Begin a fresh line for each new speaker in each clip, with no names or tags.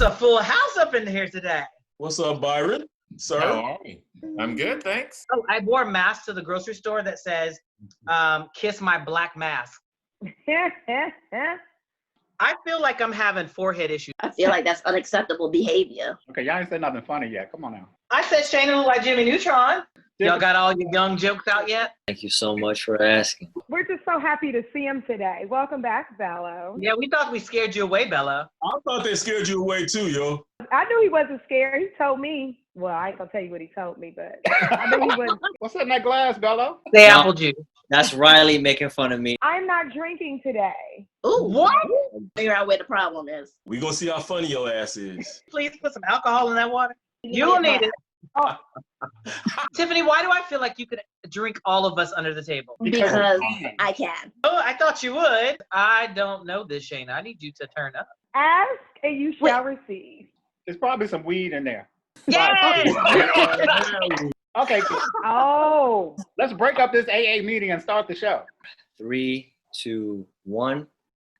a full house up in here today.
What's up, Byron? Sir?
How are you? I'm good, thanks.
Oh, I wore a mask to the grocery store that says, kiss my black mask. I feel like I'm having forehead issues.
I feel like that's unacceptable behavior.
Okay, y'all ain't said nothing funny yet. Come on now.
I said Shaina looked like Jimmy Neutron. Y'all got all your young jokes out yet?
Thank you so much for asking.
We're just so happy to see him today. Welcome back, Bello.
Yeah, we thought we scared you away, Bello.
I thought they scared you away too, yo.
I knew he wasn't scared. He told me. Well, I ain't gonna tell you what he told me, but I knew he wasn't.
What's in that glass, Bello?
Say apple juice.
That's Riley making fun of me.
I'm not drinking today.
Ooh,
What?
figure out where the problem is.
We gonna see how funny your ass is.
Please put some alcohol in that water. You'll need it.
Oh,
Tiffany, why do I feel like you could drink all of us under the table?
Because I can.
Oh, I thought you would. I don't know this, Shaina. I need you to turn up.
ask and you shall receive.
There's probably some weed in there.
Yay!
Okay,
Oh,
let's break up this AA meeting and start the show.
3, 2, 1.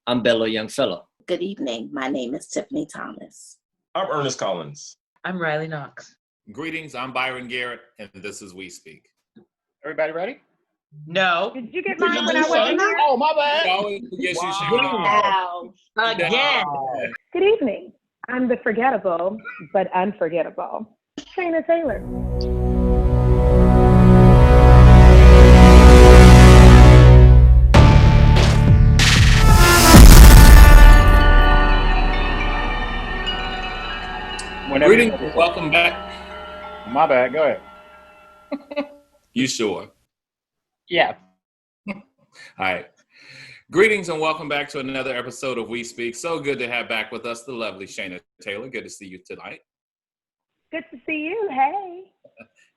I'm Bello Youngfellow.
Good evening. My name is Tiffany Thomas.
I'm Ernest Collins.
I'm Riley Knoxx.
Greetings, I'm Byron Garrett, and this is We Speak.
Everybody ready?
No.
did you get mine when I went in there?
Oh, my bad.
Always forget you,
Wow.
Again.
Good evening. I'm the forgettable, but unforgettable, Shaina Taylor.
Greetings, welcome back.
My bad. Go ahead.
You sure?
Yeah.
All right. Greetings and welcome back to another episode of We Speak. So good to have back with us the lovely Shaina Taylor. Good to see you tonight.
Good to see you. Hey.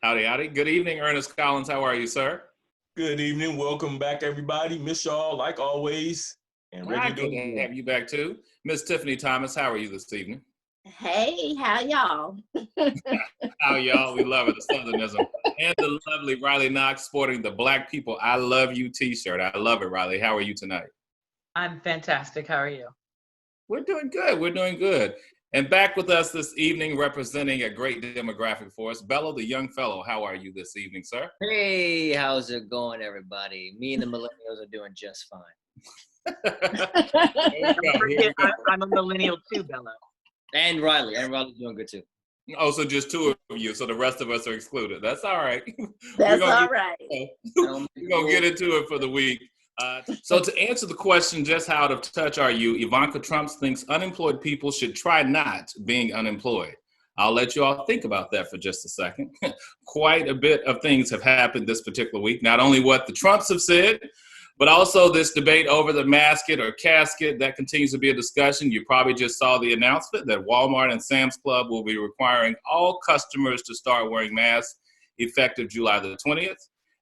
Howdy, howdy. Good evening, Ernest Collins. How are you, sir?
Good evening. Welcome back, everybody. Miss y'all like always. And ready to
Good
do
to have you back too. Miss Tiffany Thomas, how are you this evening?
Hey, how y'all?
How y'all? We love it, the Southernism. And the lovely Riley Knoxx sporting the Black People I Love You t-shirt. I love it, Riley. How are you tonight?
I'm fantastic. How are you?
We're doing good. We're doing good. And back with us this evening, representing a great demographic for us, Bello the Youngfellow. How are you this evening, sir?
Hey, how's it going, everybody? Me and the millennials are doing just fine.
I'm a millennial too, Bello.
And Riley's doing good too.
Oh, so just two of you, so the rest of us are excluded. That's all right.
That's all right.
We're going to get into it for the week. So to answer the question, just how out of touch are you, Ivanka Trump thinks unemployed people should try not being unemployed. I'll let you all think about that for just a second. Quite a bit of things have happened this particular week. Not only what the Trumps have said, but also this debate over the masket or casket that continues to be a discussion. You probably just saw the announcement that Walmart and Sam's Club will be requiring all customers to start wearing masks effective July the 20th.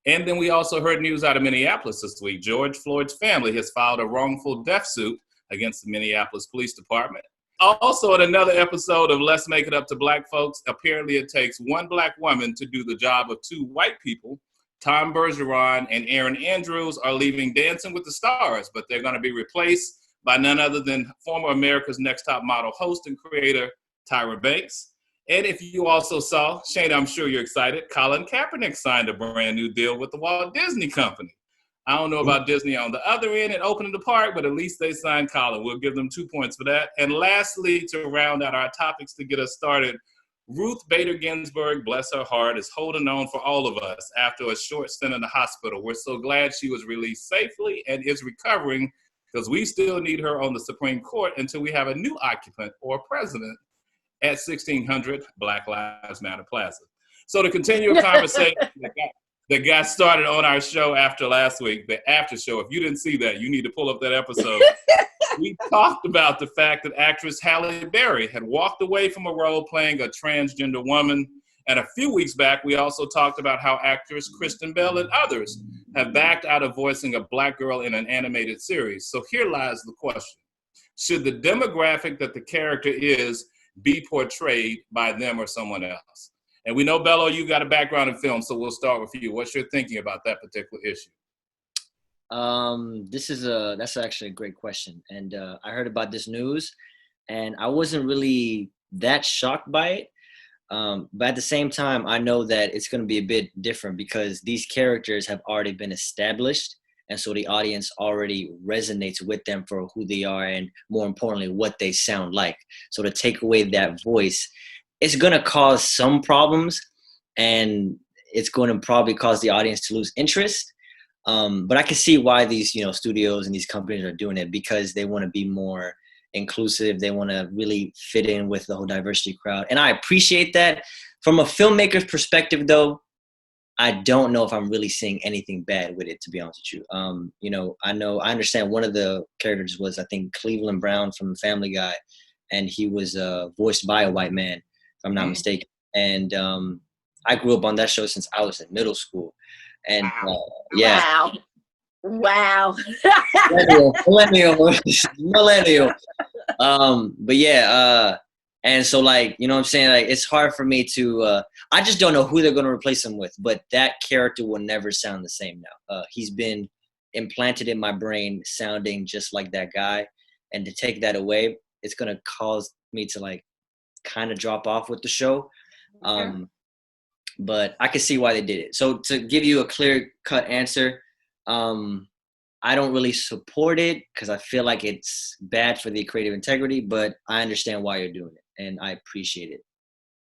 And then we also heard news out of Minneapolis this week. George Floyd's family has filed a wrongful death suit against the Minneapolis Police Department. Also, in another episode of Let's Make It Up to Black Folks, apparently it takes one Black woman to do the job of two white people. Tom Bergeron and Aaron Andrews are leaving Dancing with the Stars, but they're going to be replaced by none other than former America's Next Top Model host and creator, Tyra Banks. And if you also saw, Shaina, I'm sure you're excited, Colin Kaepernick signed a brand new deal with the Walt Disney Company. I don't know about Disney on the other end and opening the park, but at least they signed Colin. We'll give them 2 points for that. And lastly, to round out our topics to get us started, Ruth Bader Ginsburg, bless her heart, is holding on for all of us after a short stint in the hospital. We're so glad she was released safely and is recovering because we still need her on the Supreme Court until we have a new occupant or president at 1600 Black Lives Matter Plaza. So to continue a conversation that got started on our show after last week, the after show, if you didn't see that, you need to pull up that episode. We talked about the fact that actress Halle Berry had walked away from a role playing a transgender woman. And a few weeks back, we also talked about how actress Kristen Bell and others have backed out of voicing a Black girl in an animated series. So here lies the question. Should the demographic that the character is be portrayed by them or someone else? And we know, Bello, you got a background in film, so we'll start with you. What's your thinking about that particular issue?
That's actually a great question. And I heard about this news. and I wasn't really that shocked by it. But at the same time, I know that it's going to be a bit different because these characters have already been established. And so the audience already resonates with them for who they are and, more importantly, what they sound like. So to take away that voice, it's going to cause some problems, and it's going to probably cause the audience to lose interest. But I can see why these, studios and these companies are doing it, because they want to be more inclusive. They want to really fit in with the whole diversity crowd. And I appreciate that. From a filmmaker's perspective, though, I don't know if I'm really seeing anything bad with it, to be honest with you. I understand one of the characters was, I think, Cleveland Brown from Family Guy, and he was voiced by a white man, if I'm not mistaken. And I grew up on that show since I was in middle school. And yeah.
Wow.
Millennial. But yeah, and so, like, you know what I'm saying? Like, it's hard for me to, I just don't know who they're going to replace him with, but that character will never sound the same now. He's been implanted in my brain sounding just like that guy. And to take that away, it's going to cause me to, like, kind of drop off with the show. But I can see why they did it. So to give you a clear cut answer, I don't really support it because I feel like it's bad for the creative integrity, but I understand why you're doing it, and I appreciate it.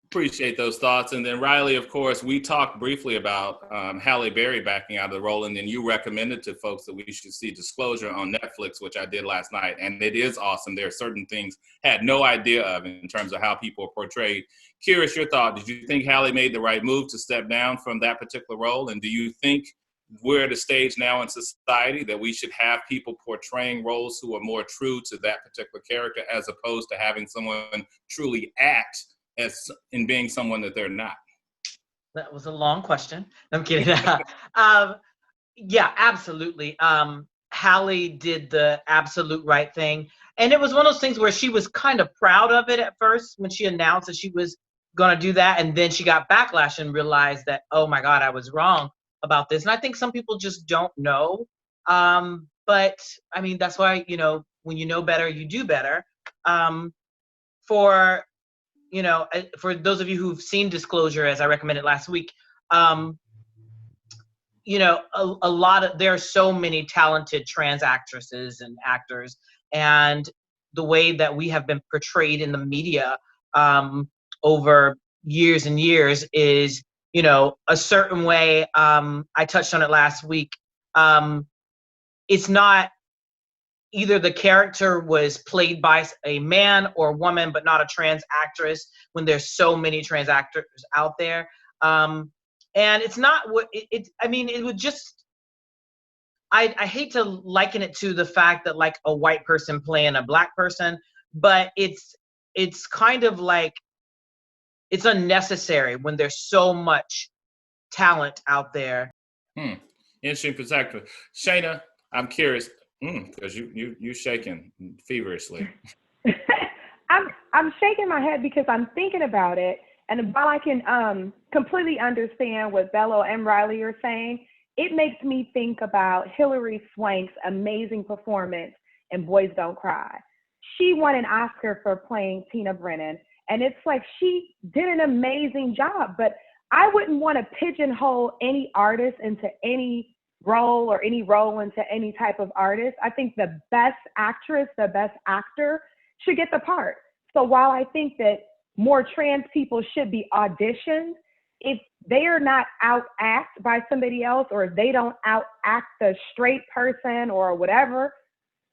Appreciate those thoughts. And then Riley, of course, we talked briefly about Halle Berry backing out of the role, and then you recommended to folks that we should see Disclosure on Netflix, which I did last night, and it is awesome. There are certain things I had no idea of in terms of how people are portrayed. Curious your thought. Did you think Halle made the right move to step down from that particular role, and do you think we're at a stage now in society that we should have people portraying roles who are more true to that particular character, as opposed to having someone truly act as in being someone that they're not?
That was a long question. I'm kidding. Yeah, absolutely. Halle did the absolute right thing. And it was one of those things where she was kind of proud of it at first when she announced that she was going to do that. And then she got backlash and realized that, oh my God, I was wrong about this. And I think some people just don't know. But I mean, that's why, when you know better, you do better. For those of you who've seen Disclosure, as I recommended last week, there are so many talented trans actresses and actors, and the way that we have been portrayed in the media over years and years is, a certain way. I touched on it last week. It's not either the character was played by a man or a woman, but not a trans actress, when there's so many trans actors out there. And it's not what it would just, I hate to liken it to the fact that, like, a white person playing a black person, but it's kind of like, it's unnecessary when there's so much talent out there.
Interesting perspective. Shaina, I'm curious, because you shaking feverishly.
I'm shaking my head because I'm thinking about it, and while I can completely understand what Bello and Riley are saying, it makes me think about Hilary Swank's amazing performance in Boys Don't Cry. She won an Oscar for playing Tina Brennan, and it's like she did an amazing job, but I wouldn't want to pigeonhole any artist into any role or any role into any type of artist. I think the best actress, the best actor should get the part. So while I think that more trans people should be auditioned, if they are not out-act by somebody else, or if they don't out-act the straight person or whatever,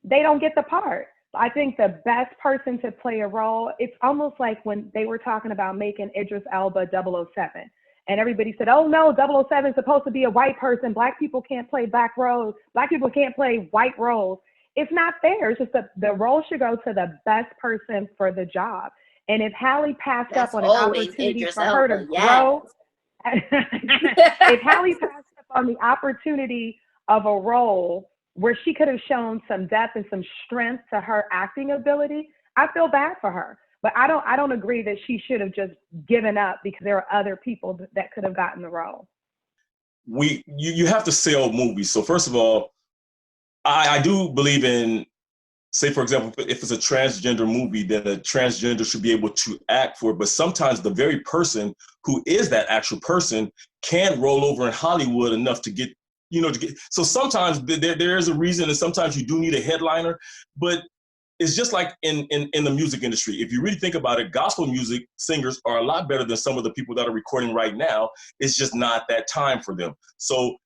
they don't get the part. I think the best person to play a role, it's almost like when they were talking about making Idris Elba 007. And everybody said, oh no, 007 is supposed to be a white person. Black people can't play black roles. Black people can't play white roles. It's not fair. It's just the role should go to the best person for the job. And if Halle passed up on an opportunity for her to grow, if Halle passed up on the opportunity of a role where she could have shown some depth and some strength to her acting ability, I feel bad for her. But I don't agree that she should have just given up because there are other people that could have gotten the role.
You have to sell movies. So first of all, I do believe in say, for example, if it's a transgender movie, then a transgender should be able to act for it. But sometimes the very person who is that actual person can roll over in Hollywood enough to get, so sometimes there is a reason, and sometimes you do need a headliner, but it's just like in the music industry. If you really think about it, gospel music singers are a lot better than some of the people that are recording right now. It's just not that time for them. So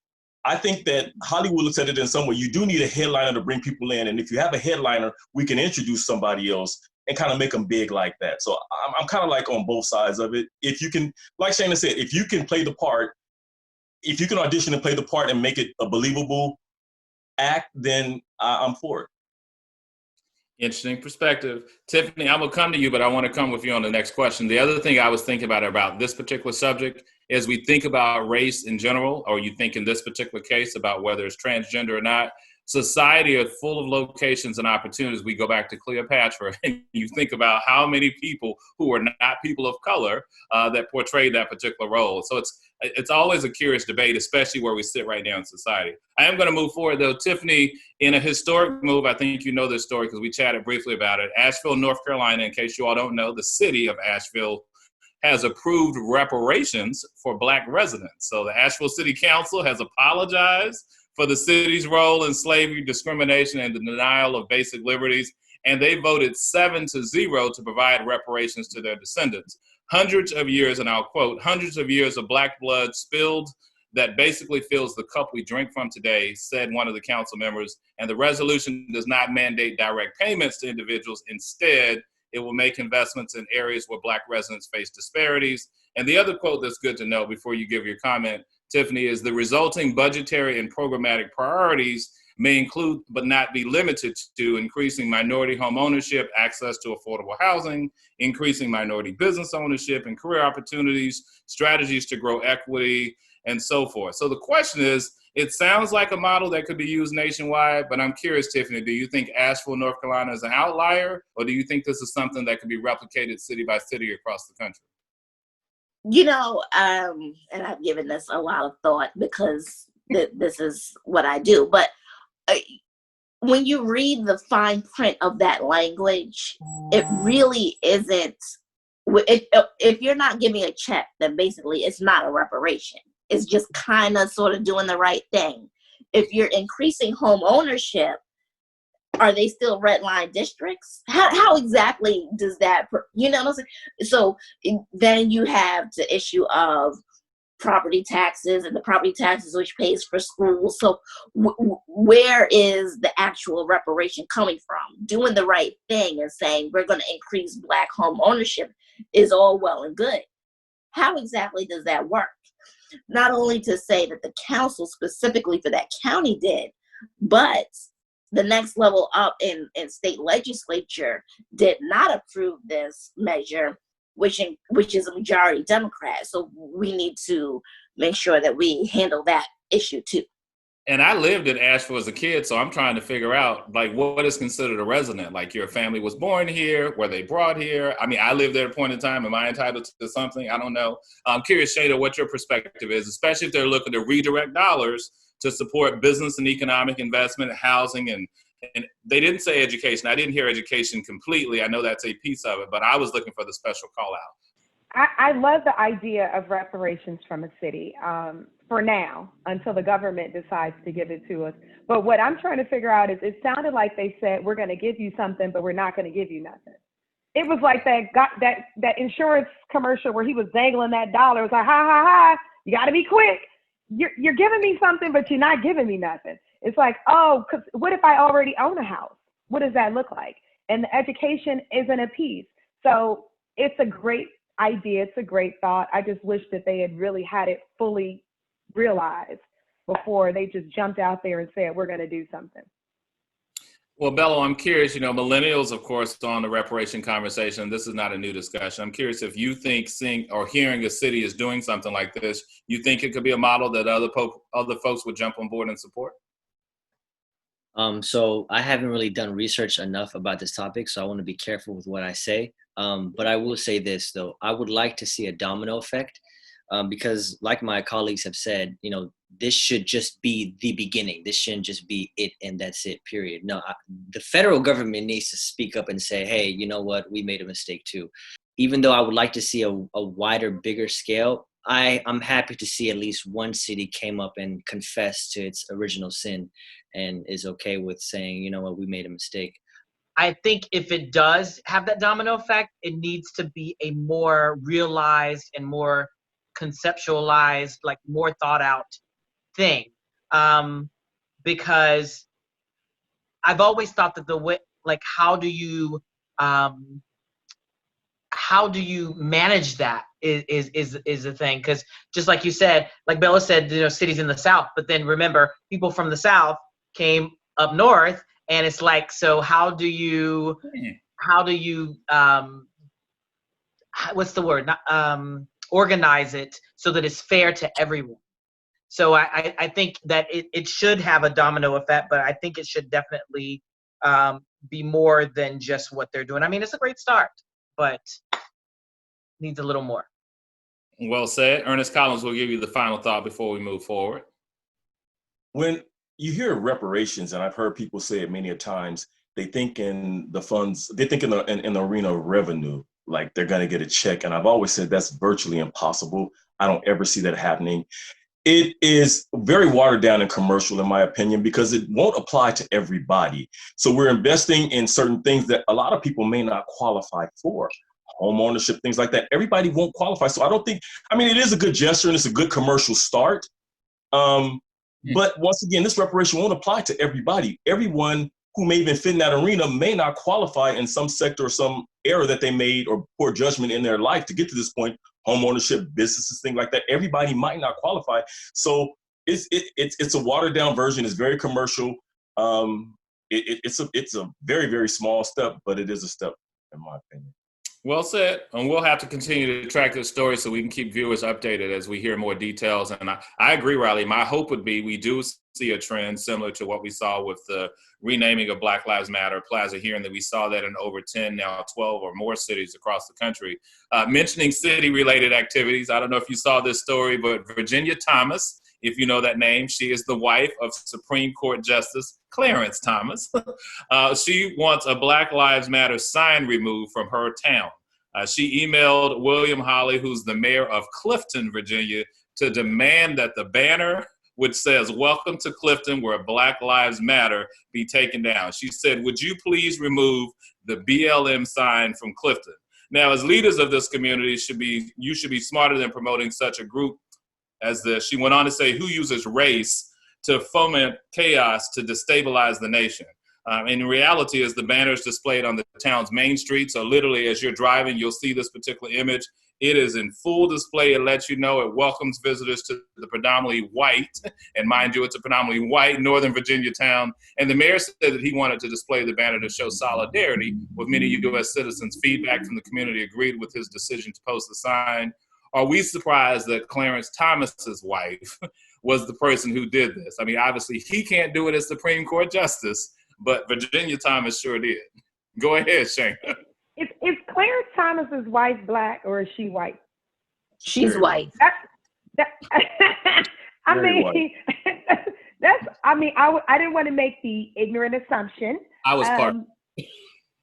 I think that Hollywood looks at it in some way. You do need a headliner to bring people in. And if you have a headliner, we can introduce somebody else and kind of make them big like that. So I'm kind of like on both sides of it. If you can, like Shaina said, if you can play the part, if you can audition and play the part and make it a believable act, then I'm for it.
Interesting perspective. Tiffany, I'm going to come to you, but I want to come with you on the next question. The other thing I was thinking about this particular subject is we think about race in general, or you think in this particular case about whether it's transgender or not. Society is full of locations and opportunities. We go back to Cleopatra, and you think about how many people who are not people of color that portrayed that particular role. So it's always a curious debate, especially where we sit right now in society. I am going to move forward, though. Tiffany, in a historic move, I think you know this story because we chatted briefly about it. Asheville, North Carolina, in case you all don't know, the city of Asheville has approved reparations for Black residents. So the Asheville City Council has apologized for the city's role in slavery, discrimination, and the denial of basic liberties, and they voted 7-0 to provide reparations to their descendants. Hundreds of years, and I'll quote, hundreds of years of Black blood spilled that basically fills the cup we drink from today, said one of the council members, and the resolution does not mandate direct payments to individuals. Instead, it will make investments in areas where Black residents face disparities. And the other quote that's good to know before you give your comment, Tiffany, is the resulting budgetary and programmatic priorities may include, but not be limited to, increasing minority home ownership, access to affordable housing, increasing minority business ownership and career opportunities, strategies to grow equity, and so forth. So the question is, it sounds like a model that could be used nationwide, but I'm curious, Tiffany, do you think Asheville, North Carolina is an outlier, or do you think this is something that could be replicated city by city across the country?
And I've given this a lot of thought because this is what I do. But when you read the fine print of that language, it really isn't. If you're not giving a check, then basically it's not a reparation. It's just kind of sort of doing the right thing. If you're increasing home ownership, are they still red line districts? How exactly does that, what I'm saying? So then you have the issue of property taxes and the property taxes which pays for schools. So where is the actual reparation coming from? Doing the right thing and saying we're going to increase Black home ownership is all well and good. How exactly does that work? Not only to say that the council specifically for that county did, but the next level up in state legislature did not approve this measure, which is a majority Democrat. So we need to make sure that we handle that issue too.
And I lived in Asheville as a kid, so I'm trying to figure out, like, what is considered a resident? Like, your family was born here, were they brought here? I mean, I lived there at a point in time. Am I entitled to something? I don't know. I'm curious, Shaina, what your perspective is, especially if they're looking to redirect dollars to support business and economic investment, housing, and they didn't say education. I didn't hear education completely. I know that's a piece of it, but I was looking for the special call out.
I love the idea of reparations from a city for now until the government decides to give it to us. But what I'm trying to figure out is it sounded like they said, we're going to give you something, but we're not going to give you nothing. It was like that insurance commercial where he was dangling that dollar. It was like, ha, ha, ha, you got to be quick. You're giving me something, but you're not giving me nothing. It's like, oh, because what if I already own a house? What does that look like? And the education isn't a piece. So it's a great idea. It's a great thought. I just wish that they had really had it fully realized before they just jumped out there and said, we're going to do something.
Well, Bello, I'm curious, millennials, of course, on the reparation conversation. This is not a new discussion. I'm curious if you think seeing or hearing a city is doing something like this, you think it could be a model that other folks would jump on board and support?
So I haven't really done research enough about this topic, so I want to be careful with what I say. But I will say this, though. I would like to see a domino effect because like my colleagues have said, you know, this should just be the beginning. This shouldn't just be it and that's it, period. No, the federal government needs to speak up and say, hey, you know what, we made a mistake too. Even though I would like to see a wider, bigger scale, I'm happy to see at least one city came up and confessed to its original sin and is okay with saying, you know what, we made a mistake.
I think if it does have that domino effect, it needs to be a more realized and more conceptualized, like more thought out thing. Because I've always thought that the way, like, how do you manage that is the thing. Because just like you said, like Bella said, you know, cities in the South, but then remember, people from the South came up north, and it's like, so how do you what's the word? Organize it so that it's fair to everyone. So I think that it should have a domino effect, but I think it should definitely be more than just what they're doing. I mean, it's a great start, but needs a little more.
Well said. Ernest Collins will give you the final thought before we move forward.
When you hear reparations, and I've heard people say it many a times, they think in the funds, they think in the arena of revenue, like they're going to get a check. And I've always said that's virtually impossible. I don't ever see that happening. It is very watered down and commercial, in my opinion, because it won't apply to everybody. So we're investing in certain things that a lot of people may not qualify for. Home ownership, things like that. Everybody won't qualify. So I don't think, I mean, it is a good gesture and it's a good commercial start. But once again, this reparation won't apply to everybody. Everyone who may even fit in that arena may not qualify in some sector or some error that they made or poor judgment in their life to get to this point. Home ownership, businesses, things like that. Everybody might not qualify. So it's a watered down version. It's very commercial. It's a very, very small step, but it is a step, in my opinion.
Well said. And we'll have to continue to track this story so we can keep viewers updated as we hear more details. And I agree, Riley. My hope would be we do see a trend similar to what we saw with the renaming of Black Lives Matter Plaza here, and that we saw that in over 10, now 12 or more cities across the country. Mentioning city-related activities, I don't know if you saw this story, but Virginia Thomas, if you know that name, she is the wife of Supreme Court Justice Clarence Thomas. She wants a Black Lives Matter sign removed from her town. She emailed William Hawley, who's the mayor of Clifton, Virginia, to demand that the banner which says, "Welcome to Clifton, where Black Lives Matter," be taken down. She said, "Would you please remove the BLM sign from Clifton?" Now, as leaders of this community, you should be smarter than promoting such a group as this. She went on to say, who uses race to foment chaos to destabilize the nation? And in reality, as the banner is displayed on the town's main street, so literally as you're driving, you'll see this particular image. It is in full display. It lets you know it welcomes visitors to the predominantly white, and mind you, it's a predominantly white Northern Virginia town. And the mayor said that he wanted to display the banner to show solidarity with many U.S. citizens. Feedback from the community agreed with his decision to post the sign. Are we surprised that Clarence Thomas's wife was the person who did this? I mean, obviously he can't do it as Supreme Court Justice, but Virginia Thomas sure did. Go ahead, Shaina.
Is Clarence Thomas's wife Black or is she white?
She's white.
I mean, I didn't want to make the ignorant assumption.
I was part.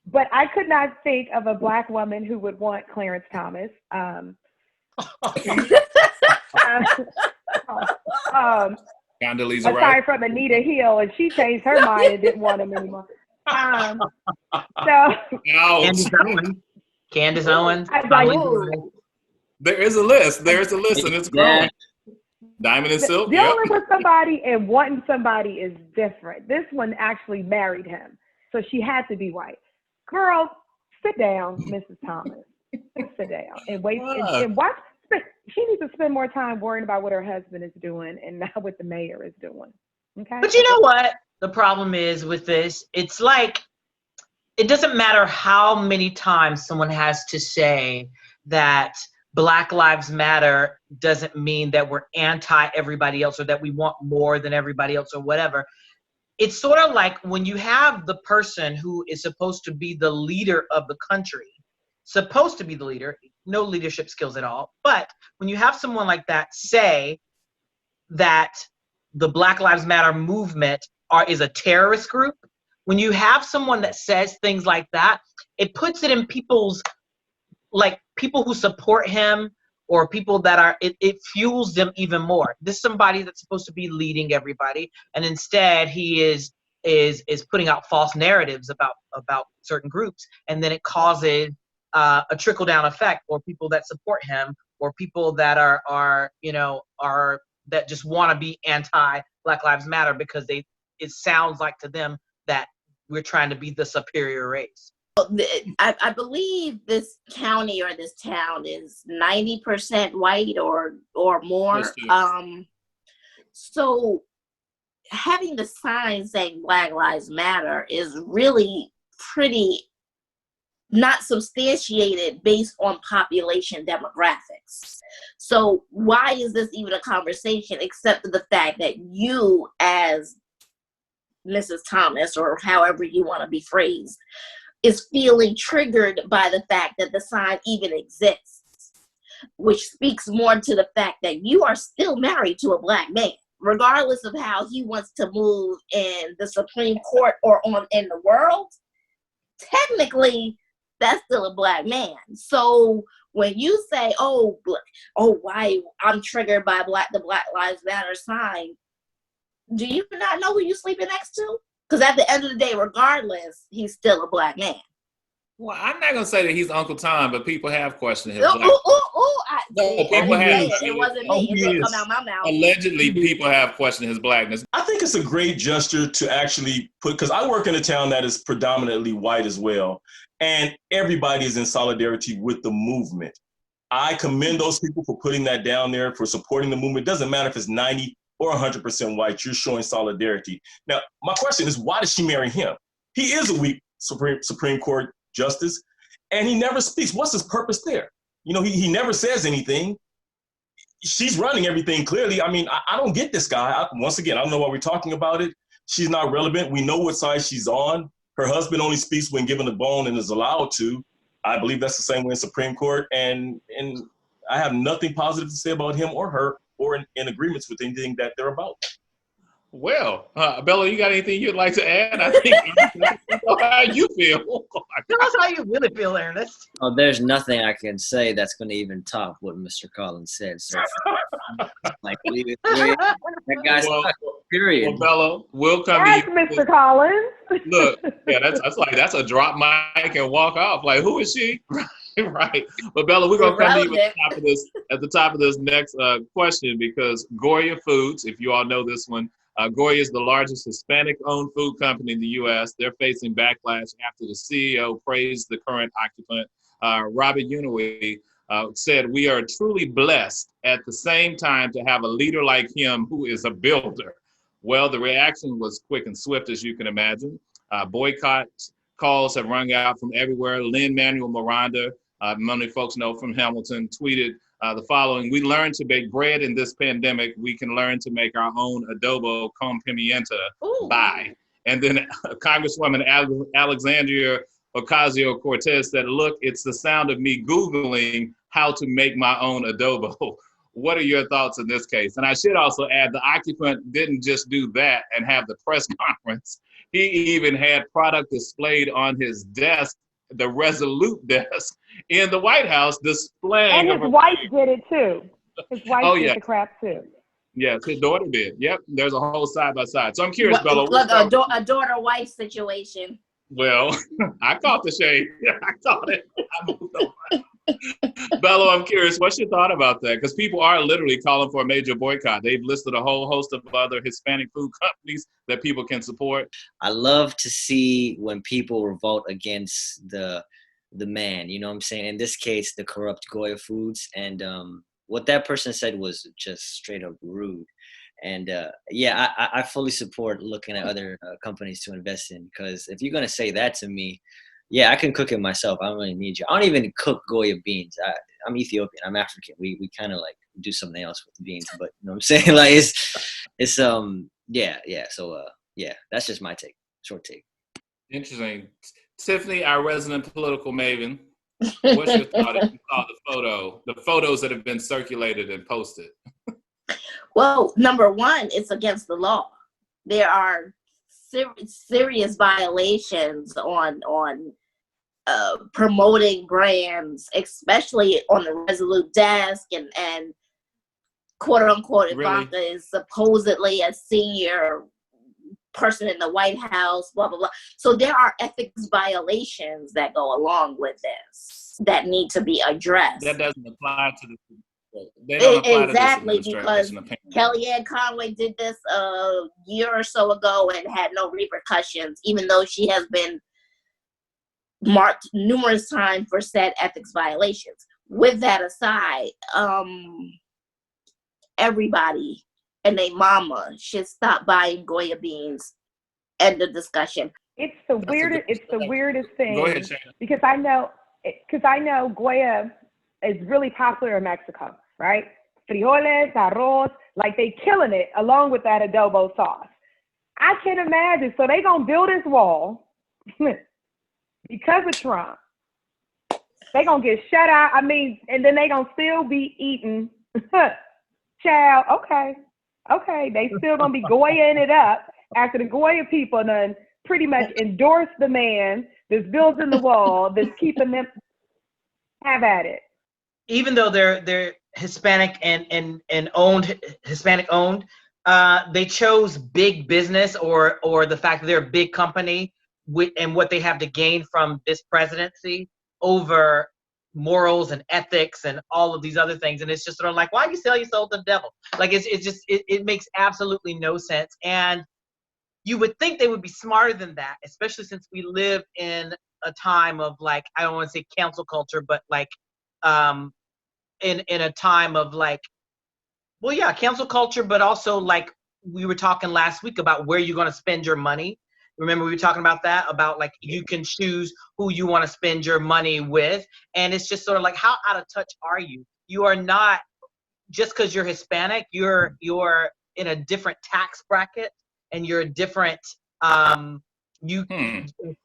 But I could not think of a Black woman who would want Clarence Thomas. Aside from Anita Hill, and she changed her mind and didn't want him anymore.
Candace Owens.
There is a list. There's a list, and it's growing. Diamond and Silk.
Dealing with somebody and wanting somebody is different. This one actually married him, so she had to be white. Girl, sit down, Mrs. Thomas. Sit down and wait and watch. She needs to spend more time worrying about what her husband is doing and not what the mayor is doing. Okay.
But you know what the problem is with this? It's like, it doesn't matter how many times someone has to say that Black Lives Matter doesn't mean that we're anti everybody else or that we want more than everybody else or whatever. It's sort of like when you have the person who is supposed to be the leader of the country, no leadership skills at all. But when you have someone like that say that the Black Lives Matter movement is a terrorist group, when you have someone that says things like that, it puts it in people's, like, people who support him or people that are, it fuels them even more. This is somebody that's supposed to be leading everybody, and instead he is putting out false narratives about certain groups, and then it causes a trickle down effect, or people that support him, or people that are that just want to be anti Black Lives Matter because it sounds like to them that we're trying to be the superior race.
I believe this county or this town is 90% white or more. So having the sign saying Black Lives Matter is really pretty not substantiated based on population demographics. So why is this even a conversation, except for the fact that you, as Mrs. Thomas, or however you want to be phrased, is feeling triggered by the fact that the sign even exists, which speaks more to the fact that you are still married to a Black man, regardless of how he wants to move in the Supreme Court or in the world. Technically, that's still a Black man. So when you say, why I'm triggered by the Black Lives Matter sign, do you not know who you're sleeping next to? Because at the end of the day, regardless, he's still a Black man.
Well, I'm not gonna say that he's Uncle Tom, but people have questioned his black.
It wasn't me. It didn't come out my mouth.
Allegedly, people have questioned his blackness.
I think it's a great gesture to actually put, because I work in a town that is predominantly white as well, and everybody is in solidarity with the movement. I commend those people for putting that down there, for supporting the movement. It doesn't matter if it's 90 or 100% white, you're showing solidarity. Now, my question is, why did she marry him? He is a weak Supreme Court justice, and he never speaks. What's his purpose there? You know, he never says anything. She's running everything clearly. I mean, I don't get this guy. Once again, I don't know why we're talking about it. She's not relevant. We know what side she's on. Her husband only speaks when given the bone and is allowed to. I believe that's the same way in Supreme Court. And I have nothing positive to say about him or her, or in agreements with anything that they're about.
Well, Bello, you got anything you'd like to add? I think how you feel.
Tell us how you really feel, Ernest.
Oh, there's nothing I can say that's going to even top what Mr. Collins said. So, like, leave it there. That guy's stuck, period.
Well, Bello, we'll come
Yes,
to
Mr. Collins.
Look, yeah, that's a drop mic and walk off. Like, who is she? Right. But Bello, we're gonna come to you at the top of this next question, because Goya Foods, if you all know this one, Goya is the largest Hispanic-owned food company in the U.S. They're facing backlash after the CEO praised the current occupant. Robert Unwin said, "We are truly blessed at the same time to have a leader like him who is a builder." Well, the reaction was quick and swift, as you can imagine. Boycott calls have rung out from everywhere. Lin-Manuel Miranda, many folks know from Hamilton, tweeted the following: "We learned to bake bread in this pandemic. We can learn to make our own adobo con pimienta. Bye." And then Congresswoman Alexandria Ocasio-Cortez said, "Look, it's the sound of me Googling how to make my own adobo." What are your thoughts in this case? And I should also add, the occupant didn't just do that and have the press conference. He even had product displayed on his desk, the Resolute desk in the White House, displaying.
And his wife did it too. His wife did the crap too.
Yes, his daughter did. Yep, there's a whole side by side. So I'm curious, Bello.
Look, a daughter-wife situation.
Well, I caught the shade. I caught it. I moved on. Bello, I'm curious, what's your thought about that? Because people are literally calling for a major boycott. They've listed a whole host of other Hispanic food companies that people can support.
I love to see when people revolt against the man, you know what I'm saying? In this case, the corrupt Goya Foods. And what that person said was just straight up rude. And I fully support looking at other companies to invest in, because if you're going to say that to me, yeah, I can cook it myself. I don't really need you. I don't even cook Goya beans. I'm Ethiopian. I'm African. We kind of like do something else with the beans, but you know what I'm saying? Like it's So that's just my take. Short take.
Interesting. Tiffany, our resident political maven, What's your thought if you saw the photos that have been circulated and posted?
Well, number one, it's against the law. There are serious violations on promoting brands, especially on the Resolute desk, and quote unquote Ivanka
Really?
is supposedly a senior person in the White House, blah blah blah. So there are ethics violations that go along with this that need to be addressed.
That doesn't apply to the. They don't apply
Exactly,
to this
because
administration.
Kellyanne Conway did this a year or so ago and had no repercussions, even though she has been marked numerous times for said ethics violations. With that aside, everybody and their mama should stop buying Goya beans. End of discussion.
It's the weirdest. It's the weirdest thing.
Go ahead, Shaina.
Because I know Goya is really popular in Mexico, right? Frijoles, arroz, like they killing it along with that adobo sauce. I can imagine. So they gonna build this wall because of Trump. They gonna get shut out. I mean, and then they gonna still be eating. Child, okay. They still gonna be Goyaing it up after the Goya people done pretty much endorsed the man that's building the wall, that's keeping them. Have at it.
Even though they're Hispanic and owned, Hispanic owned, they chose big business or the fact that they're a big company and what they have to gain from this presidency over morals and ethics and all of these other things. And it's just sort of like, why you sell your soul to the devil? Like it makes absolutely no sense. And you would think they would be smarter than that, especially since we live in a time of, like, I don't want to say cancel culture, but like in a time of like, well, yeah, cancel culture, but also like we were talking last week about where you're going to spend your money. Remember we were talking about that, about like you can choose who you want to spend your money with. And it's just sort of like, how out of touch are you? You are not, just because you're Hispanic, you're in a different tax bracket and you're a different,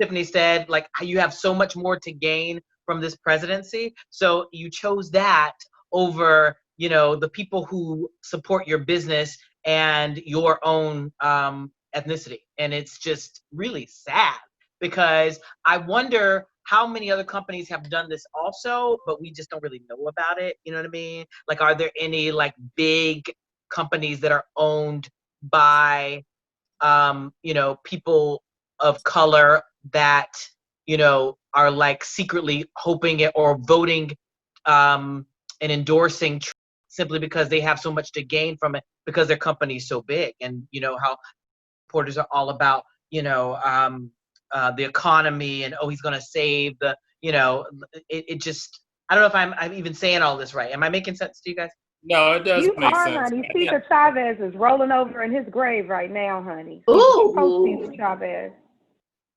Tiffany said, like, you have so much more to gain from this presidency. So you chose that over, the people who support your business and your own ethnicity. And it's just really sad, because I wonder how many other companies have done this also, but we just don't really know about it. You know what I mean? Like, are there any like big companies that are owned by, people of color that, are like secretly hoping it or voting and endorsing Trump simply because they have so much to gain from it because their company is so big? And how reporters are all about, the economy and, he's going to save the, it just, I don't know if I'm even saying all this right. Am I making sense to you guys?
No, it does make sense.
Honey. Cesar Chavez is rolling over in his grave right now, honey.
Ooh.
Cesar Chavez.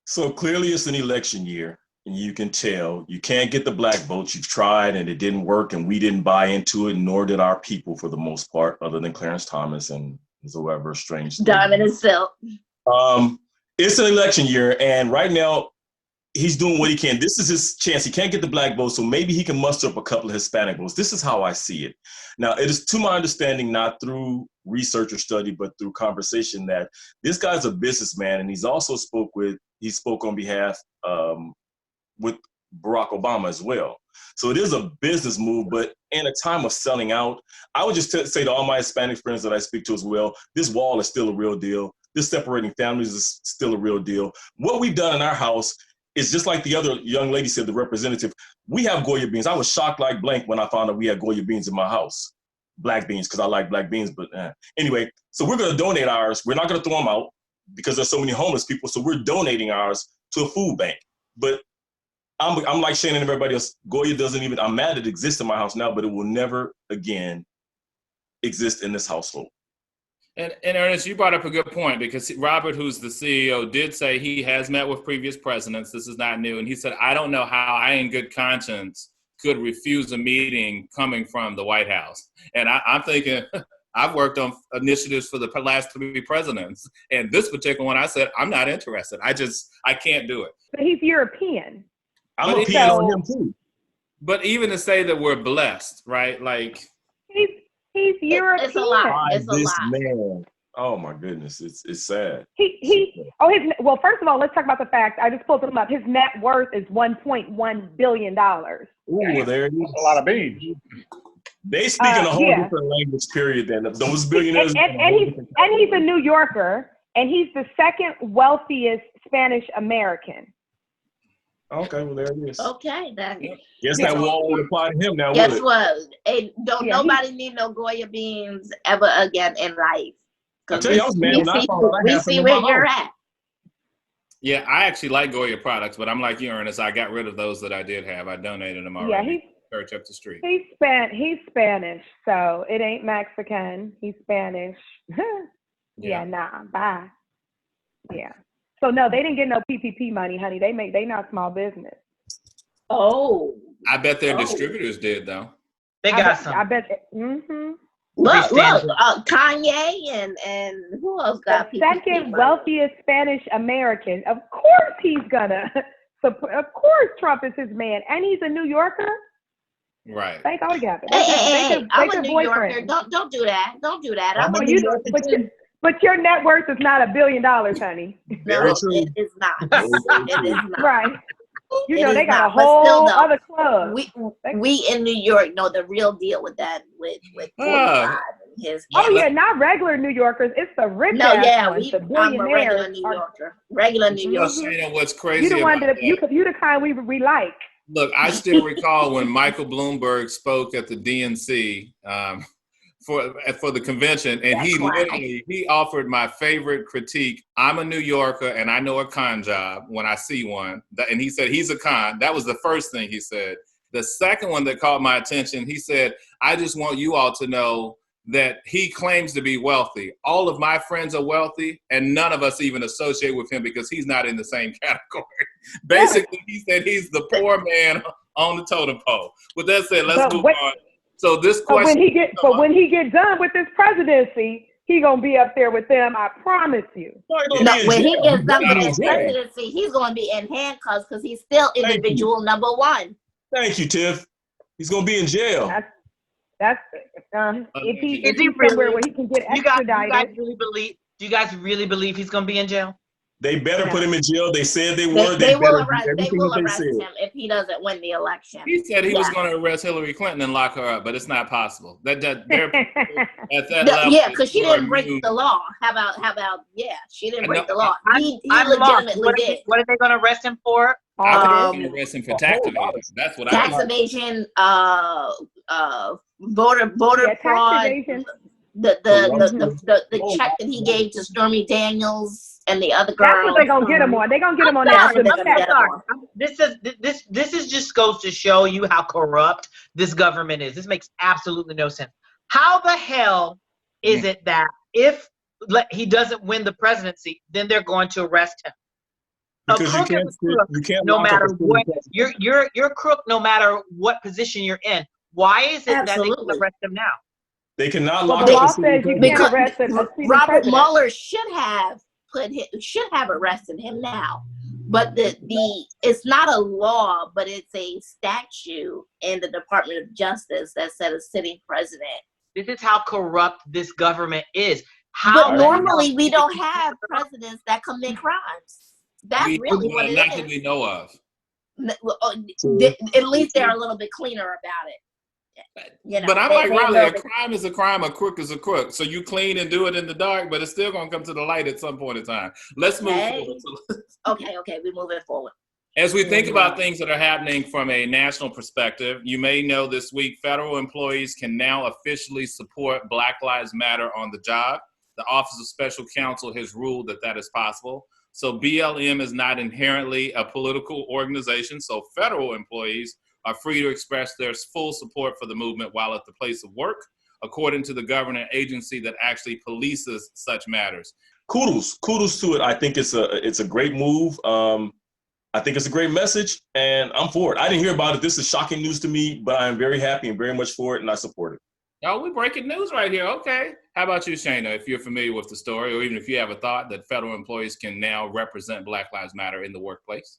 So clearly it's an election year, and you can tell you can't get the black vote. You've tried and it didn't work, and we didn't buy into it, nor did our people for the most part, other than Clarence Thomas and whoever strange thing.
Diamond and Silk.
It's an election year, and right now he's doing what he can. This is his chance. He can't get the black vote, so maybe he can muster up a couple of Hispanic votes. This is how I see it. Now, it is to my understanding, not through research or study, but through conversation, that this guy's a businessman, and he's also spoke on behalf with Barack Obama as well. So it is a business move, but in a time of selling out, I would just say to all my Hispanic friends that I speak to as well, this wall is still a real deal. This separating families is still a real deal. What we've done in our house is just like the other young lady said, the representative, we have Goya beans. I was shocked like blank when I found out we had Goya beans in my house. Black beans, because I like black beans, but anyway, so we're going to donate ours. We're not going to throw them out because there's so many homeless people, so we're donating ours to a food bank. But I'm like Shaina and everybody else, Goya doesn't even, I'm mad it exists in my house now, but it will never again exist in this household.
And Ernest, you brought up a good point, because Robert, who's the CEO, did say he has met with previous presidents. This is not new. And he said, I don't know how I, in good conscience, could refuse a meeting coming from the White House. And I'm thinking, I've worked on initiatives for the last 3 presidents. And this particular one, I said, I'm not interested. I can't do it.
But he's European.
I'm a peeing on him too.
But even to say that we're blessed, right? Like
he's European.
It's a lot. It's a
this
lot.
man. Oh my goodness, it's sad.
Well, first of all, let's talk about the fact. I just pulled him up. His net worth is $1.1 billion.
Ooh, well, there it is.
That's a lot of beans.
They speak in a whole different language, period, than those billionaires.
And he's a New Yorker, and he's the second wealthiest Spanish American.
Okay, well, there it is.
Okay, then.
Guess that won't apply to him now,
Guess
will it?
what? Hey, nobody need no Goya beans ever again in life.
I tell you, I was mad when I found out I had some
see
in
where
my
you're
house.
at.
Yeah, I actually like Goya products, but I'm like you, Ernest. I got rid of those that I did have. I donated them already.
Yeah,
Church up the street.
He's Spanish, so it ain't Mexican. He's Spanish. Yeah, nah, bye. Yeah. So no, they didn't get no PPP money, honey. They not small business.
Oh.
I bet their distributors did though.
They got some.
I bet. Mm-hmm.
Look, Kanye and who else got
the
PPP
second
money?
wealthiest Spanish American. Of course he's gonna. Of course Trump is his man, and he's a New Yorker.
Right.
They go together.
Hey, I'm a New
boyfriend.
Yorker. Don't do that. Don't do that.
I'm a
But,
New Yorker.
but your net worth is not $1 billion, honey.
Very
No,
true.
it is not. It is not.
Right. You
It
know
is
they got
not.
a
But
whole
still, though,
other club.
We in New York know the real deal with that with 45 and his.
Oh yeah, not regular New Yorkers. It's the rich ones, the
I'm a regular
billionaires.
New Yorker. Regular New
You know,
Yorker.
Shaina, what's crazy
You the one
about
that you the kind we like.
Look, I still recall when Michael Bloomberg spoke at the DNC for the convention, and he offered my favorite critique. I'm a New Yorker, and I know a con job when I see one. And he said he's a con. That was the first thing he said. The second one that caught my attention, he said, I just want you all to know that he claims to be wealthy. All of my friends are wealthy, and none of us even associate with him because he's not in the same category. Basically, he said he's the poor man on the totem pole. With that said, let's move on. So this question.
When he get done with this presidency, he gonna be up there with them. I promise you.
No, when he gets done with his presidency, he's gonna be in handcuffs because he's still individual number one.
Thank you, Tiff. He's gonna be in jail.
That's if he's somewhere where he can get extradited.
Do you guys really believe he's gonna be in jail?
They better put him in jail. They said they were.
They will arrest him if he doesn't win the election.
He said he was going to arrest Hillary Clinton and lock her up, but it's not possible. They're at that level.
Yeah, because she didn't break the law. How about she didn't break the law. He legitimately did.
What are they going to arrest him for?
I think they're arrest him for tax evasion. That's what
tax evasion, voter fraud. The check that he gave to Stormy Daniels and the other girl.
That's what they're gonna get him on. They're gonna get him on that.
This is just goes to show you how corrupt this government is. This makes absolutely no sense. How the hell is it that if he doesn't win the presidency, then they're going to arrest him?
Because you can't
no matter what you're crook, no matter what position you're in. Why is it that they can arrest him now?
They cannot
lock
up
the law says you can't arrest him.
Robert Mueller should have arrested him now, but it's not a law, but it's a statute in the Department of Justice that said a sitting president.
This is how corrupt this government is.
But normally we don't have presidents that commit crimes. That's really what it is.
Not that we know of.
At least they're a little bit cleaner about it. You know,
but I'm like Riley, a crime is a crime, a crook is a crook. So you clean and do it in the dark, but it's still gonna come to the light at some point in time. Let's move forward.
Okay, we're moving forward.
As we think about things that are happening from a national perspective, you may know this week federal employees can now officially support Black Lives Matter on the job. The Office of Special Counsel has ruled that is possible. So BLM is not inherently a political organization, so federal employees are free to express their full support for the movement while at the place of work, according to the governing agency that actually polices such matters.
Kudos to it. I think it's a great move. I think it's a great message, and I'm for it. I didn't hear about it. This is shocking news to me, but I am very happy and very much for it, and I support it.
Oh, we're breaking news right here. Okay. How about you, Shaina, if you're familiar with the story, or even if you have a thought that federal employees can now represent Black Lives Matter in the workplace?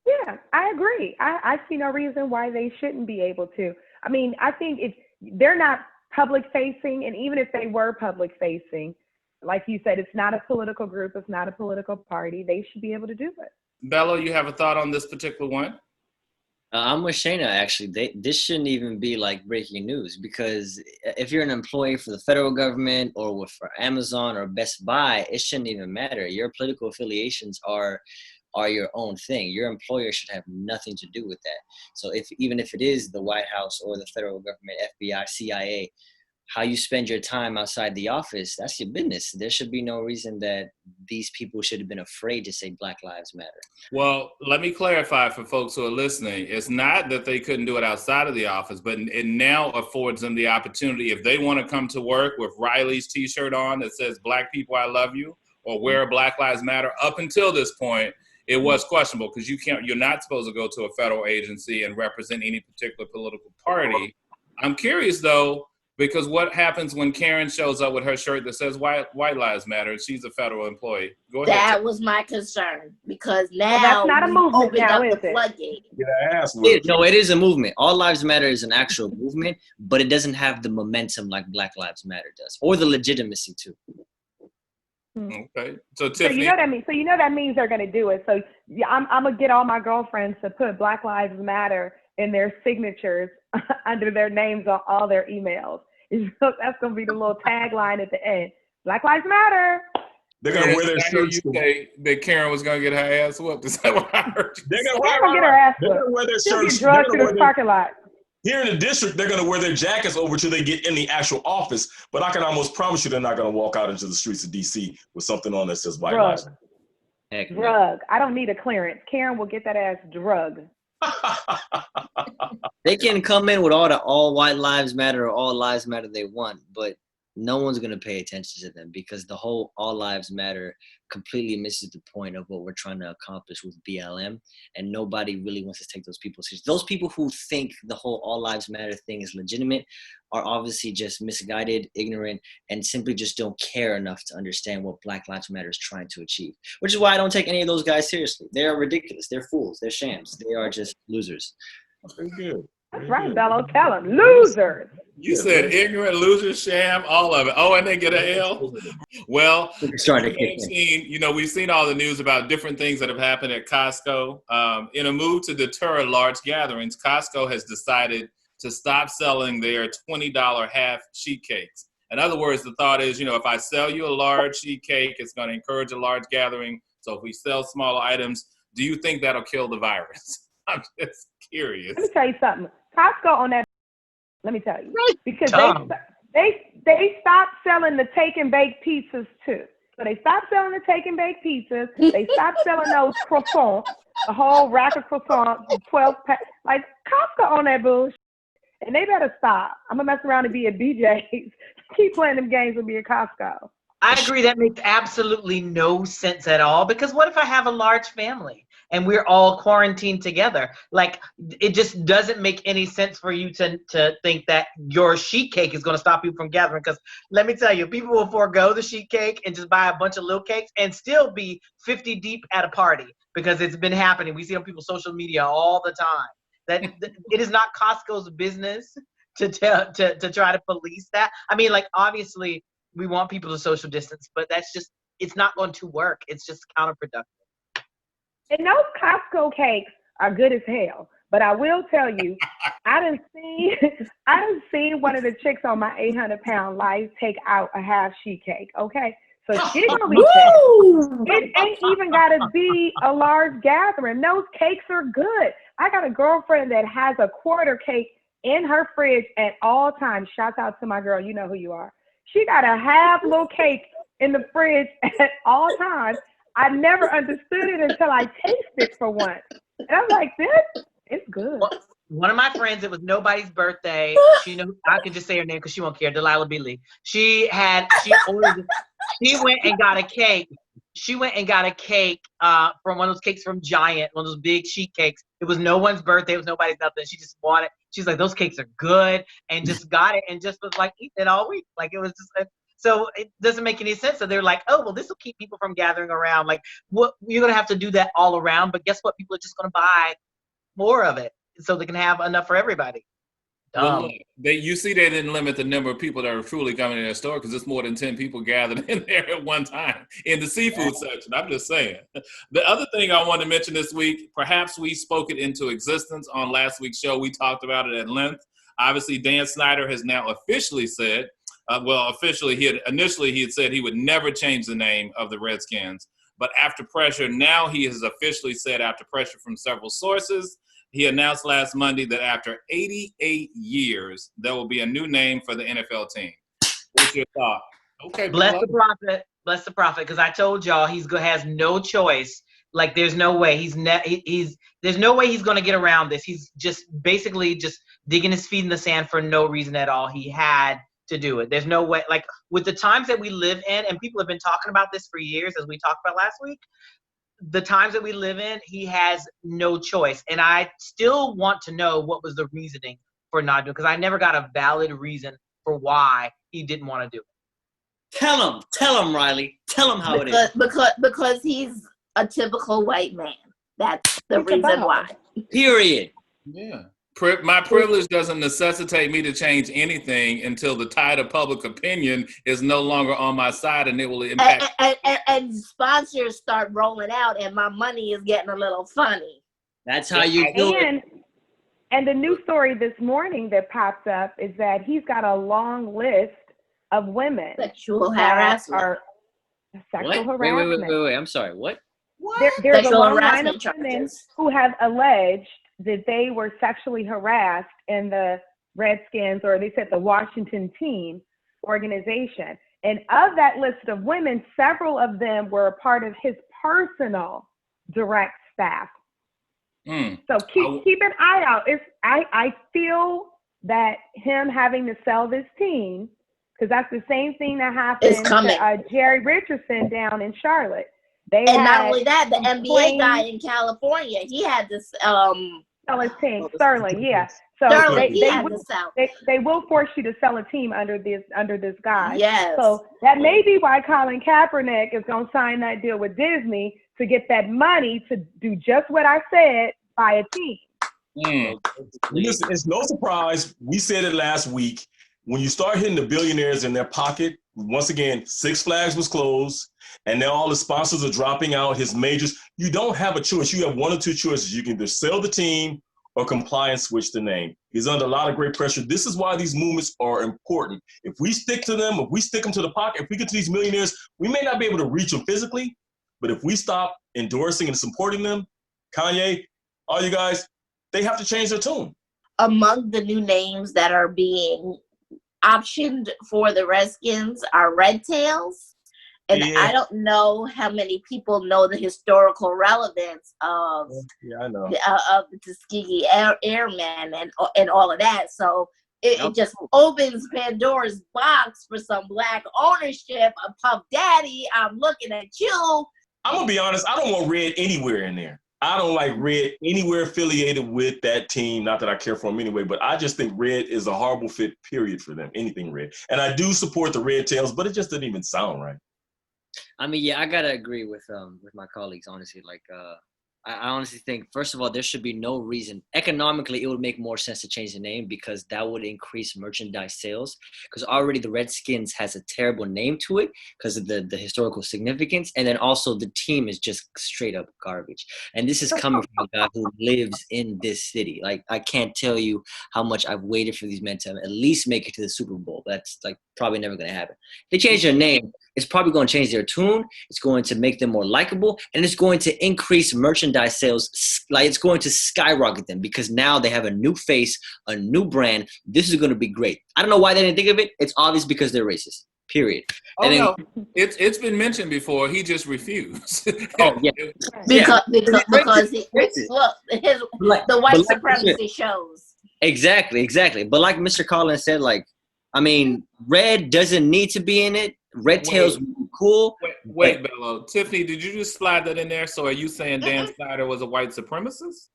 Yeah, I agree. I see no reason why they shouldn't be able to. I mean, I think if they're not public facing, and even if they were public facing, like you said, it's not a political group, it's not a political party, they should be able to do it.
Bello, you have a thought on this particular one?
I'm with Shaina, actually. This shouldn't even be like breaking news, because if you're an employee for the federal government or for Amazon or Best Buy, it shouldn't even matter. Your political affiliations are your own thing. Your employer should have nothing to do with that. So even if it is the White House or the federal government, FBI, CIA, how you spend your time outside the office, that's your business. There should be no reason that these people should have been afraid to say Black Lives Matter.
Well, let me clarify for folks who are listening. It's not that they couldn't do it outside of the office, but it now affords them the opportunity, if they want to come to work with Riley's t-shirt on that says Black people, I love you, or wear Black Lives Matter. Up until this point, it was questionable because you're not supposed to go to a federal agency and represent any particular political party. I'm curious though, because what happens when Karen shows up with her shirt that says White Lives Matter? She's a federal employee. Go ahead.
That was my concern, because now
that's not a movement
opened
now,
up
is
the
it?
floodgate.
No, it is a movement. All Lives Matter is an actual movement, but it doesn't have the momentum like Black Lives Matter does, or the legitimacy too.
Okay, so
So
Tiffany,
you know that means. So you know that means they're going to do it. So yeah, I'm gonna get all my girlfriends to put Black Lives Matter in their signatures under their names on all their emails. That's gonna be the little tagline at the end. Black Lives Matter.
They're gonna wear their
I hear
shirts.
you say that Karen was gonna get her ass whooped. Is that what I heard you
They're
say?
gonna
Get her ass
They're
whooped.
gonna wear their
She'll
shirts.
get drugged through the parking lot.
Here in the district, they're gonna wear their jackets over till they get in the actual office. But I can almost promise you, they're not gonna walk out into the streets of DC with something on that says White Lives.
Heck no.
Drug. I don't need a clearance. Karen will get that ass drugged.
They can come in with all White Lives Matter or all Lives Matter they want, but no one's going to pay attention to them, because the whole all lives matter completely misses the point of what we're trying to accomplish with BLM, and nobody really wants to take those people seriously. Those people who think the whole all lives matter thing is legitimate are obviously just misguided, ignorant, and simply just don't care enough to understand what Black Lives Matter is trying to achieve, which is why I don't take any of those guys seriously. They are ridiculous. They're fools. They're shams. They are just losers.
Very good.
That's right, Bello. Tell them. Losers.
You said ignorant, loser, sham, all of it. Oh, and they get an L? Well, we've seen all the news about different things that have happened at Costco. In a move to deter large gatherings, Costco has decided to stop selling their $20 half sheet cakes. In other words, the thought is, if I sell you a large sheet cake, it's going to encourage a large gathering. So if we sell smaller items, do you think that'll kill the virus? I'm just curious.
Let me tell you something. Costco on that. Let me tell you, because they stopped selling the take and bake pizzas too. So they stopped selling the take and bake pizzas. They stopped selling those croissants, the whole rack of croissants, 12 pack. Like Costco on that bullshit, and they better stop. I'm gonna mess around and be at BJ's. Keep playing them games with me at Costco.
I agree. That makes absolutely no sense at all. Because what if I have a large family and we're all quarantined together? Like, it just doesn't make any sense for you to think that your sheet cake is going to stop you from gathering. Because let me tell you, people will forego the sheet cake and just buy a bunch of little cakes and still be 50 deep at a party, because it's been happening. We see on people's social media all the time. That it is not Costco's business to try to police that. I mean, like, obviously, we want people to social distance, but it's not going to work. It's just counterproductive.
And those Costco cakes are good as hell. But I will tell you, I done seen one of the chicks on my 800-pound life take out a half sheet cake. Okay, so she's gonna be pissed. It ain't even gotta be a large gathering. Those cakes are good. I got a girlfriend that has a quarter cake in her fridge at all times. Shout out to my girl. You know who you are. She got a half little cake in the fridge at all times. I never understood it until I tasted it for once. And I'm like, this is good.
One of my friends, it was nobody's birthday. I can just say her name because she won't care. Delilah B. Lee. She went and got a cake. She went and got a cake from one of those cakes from Giant, one of those big sheet cakes. It was no one's birthday. It was nobody's nothing. She just bought it. She's like, those cakes are good, and just got it and just was like eating it all week. Like, it was just So it doesn't make any sense. So they're like, oh, well, this will keep people from gathering around. Like, what, you're going to have to do that all around. But guess what? People are just going to buy more of it so they can have enough for everybody.
Well, look, you see they didn't limit the number of people that are truly coming in their store because it's more than 10 people gathered in there at one time in the seafood section. I'm just saying. The other thing I want to mention this week, perhaps we spoke it into existence on last week's show. We talked about it at length. Obviously, Dan Snyder has now officially said, he had said he would never change the name of the Redskins. But after pressure, now he has officially said, after pressure from several sources, he announced last Monday that after 88 years, there will be a new name for the NFL team. What's your thought? Okay,
bless the prophet. Bless the prophet, because I told y'all has no choice. Like, there's no way there's no way he's going to get around this. He's just basically just digging his feet in the sand for no reason at all. He had to do it. There's no way. Like, with the times that we live in, and people have been talking about this for years, as we talked about last week. The times that we live in, he has no choice. And I still want to know what was the reasoning for not doing it, because I never got a valid reason for why he didn't want to do it.
Tell him, Riley. Tell him how it is.
Because he's a typical white man. That's the reason why.
Period.
Yeah. My privilege doesn't necessitate me to change anything until the tide of public opinion is no longer on my side, and it will impact.
And sponsors start rolling out, and my money is getting a little funny.
That's how you do it.
And the new story this morning that popped up is that he's got a long list of women
sexual harassment.
Sexual harassment.
Wait. I'm sorry. What?
There's
sexual
a long line
harassment
of women
charges
who have alleged that they were sexually harassed in the Redskins, or they said the Washington team organization. And of that list of women, several of them were a part of his personal direct staff. So keep an eye out. I feel that him having to sell this team, because that's the same thing that happened to Jerry Richardson down in Charlotte.
Not only that, the NBA guy in California, he had this
sell his team, Sterling, yeah. So they will force you to sell a team under this guy.
Yes.
So that may be why Colin Kaepernick is going to sign that deal with Disney to get that money to do just what I said, buy a team.
Listen, it's no surprise. We said it last week. When you start hitting the billionaires in their pocket, once again, Six Flags was closed, and now all the sponsors are dropping out, his majors. You don't have a choice. You have one or two choices. You can either sell the team or comply and switch the name. He's under a lot of great pressure. This is why these movements are important. If we stick to them, if we stick them to the pocket, if we get to these millionaires, we may not be able to reach them physically, but if we stop endorsing and supporting them, Kanye, all you guys, they have to change their tune.
Among the new names that are being optioned for the Redskins are Red Tails. And I don't know how many people know the historical relevance of of the Tuskegee Airmen and all of that. So it just opens Pandora's box for some Black ownership of Puff Daddy. I'm looking at you.
I'm going to be honest. I don't want Red anywhere in there. I don't like Red anywhere affiliated with that team. Not that I care for them anyway, but I just think Red is a horrible fit, period, for them. Anything Red. And I do support the Red Tails, but it just doesn't even sound right.
I mean, yeah, I gotta agree with my colleagues, honestly. Like, I honestly think, first of all, there should be no reason. Economically, it would make more sense to change the name because that would increase merchandise sales. Because already the Redskins has a terrible name to it because of the historical significance. And then also the team is just straight up garbage. And this is coming from a guy who lives in this city. Like, I can't tell you how much I've waited for these men to at least make it to the Super Bowl. That's like probably never going to happen. If they change their name, it's probably going to change their tune. It's going to make them more likable, and it's going to increase merchandise sales. Like, it's going to skyrocket them because now they have a new face, a new brand. This is going to be great. I don't know why they didn't think of it. It's obvious because they're racist. Period.
No, it's been mentioned before. He just refused.
Oh yeah,
because the white supremacy shows.
Exactly. But like Mr. Collins said, like, I mean, Red doesn't need to be in it. Red Tails cool.
Wait, Bello. Tiffany, did you just slide that in there? So are you saying Dan Snyder was a white supremacist?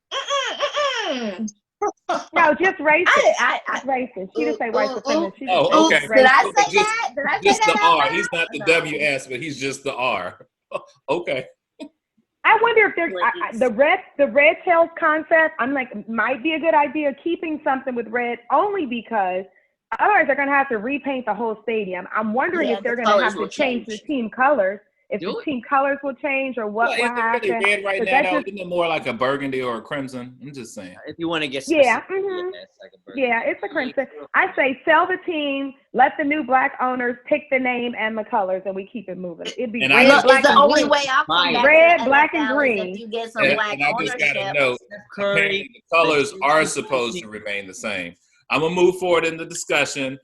No, just racist.
I
Racist. She didn't say white supremacist. She just
Oh,
said
okay.
Did I
racist.
say that? Did I say
Just
that
the
out
R.
loud?
He's not the
No.
WS, but he's just the R. Okay.
I wonder if there's
Please.
the red tails concept. I'm like, might be a good idea keeping something with red only because otherwise they're gonna have to repaint the whole stadium. I'm wondering
Yeah,
if they're
the
gonna
colors
have to
will
change the
change.
team colors. If
Do
the
it.
team colors will change or what will
Well, isn't it
happen.
really red right
But
now,
that
though?
just,
Isn't it more like a burgundy or a crimson? I'm just saying.
If you want to get
yeah,
specific,
mhm.
it's like a burger.
Yeah, it's a crimson. I say sell the team, let the new black owners pick the name and the colors, and we keep it moving. It'd be
And I
red,
just-
Look,
black,
it's the
and
only
green.
way I'll come back
Red,
to the
black, and
NFL is
green.
if you get some
And
black
I just got
ownership.
to note, apparently the colors are supposed to remain the same. I'm going to move forward in the discussion.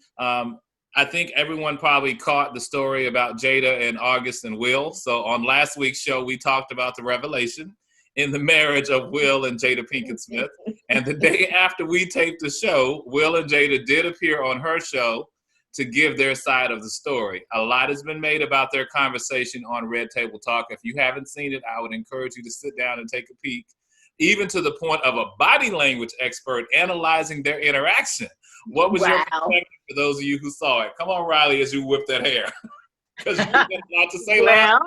I think everyone probably caught the story about Jada and August and Will. So on last week's show, we talked about the revelation in the marriage of Will and Jada Pinkett Smith. And the day after we taped the show, Will and Jada did appear on her show to give their side of the story. A lot has been made about their conversation on Red Table Talk. If you haven't seen it, I would encourage you to sit down and take a peek, even to the point of a body language expert analyzing their interaction. What was your perspective for those of you who saw it? Come on, Riley, as you whip that hair. Because you got a lot to say.
Well,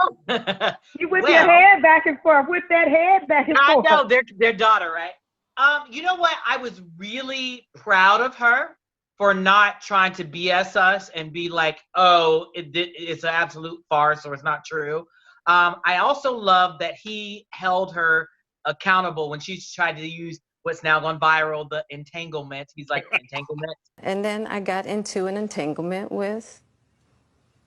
You whip your head back and forth. Whip that head back and
I
forth.
know their daughter, right? You know what? I was really proud of her for not trying to BS us and be like, oh, it's an absolute farce or it's not true. I also love that he held her accountable when she tried to use what's now gone viral, the entanglement. He's like, entanglement.
And then I got into an entanglement with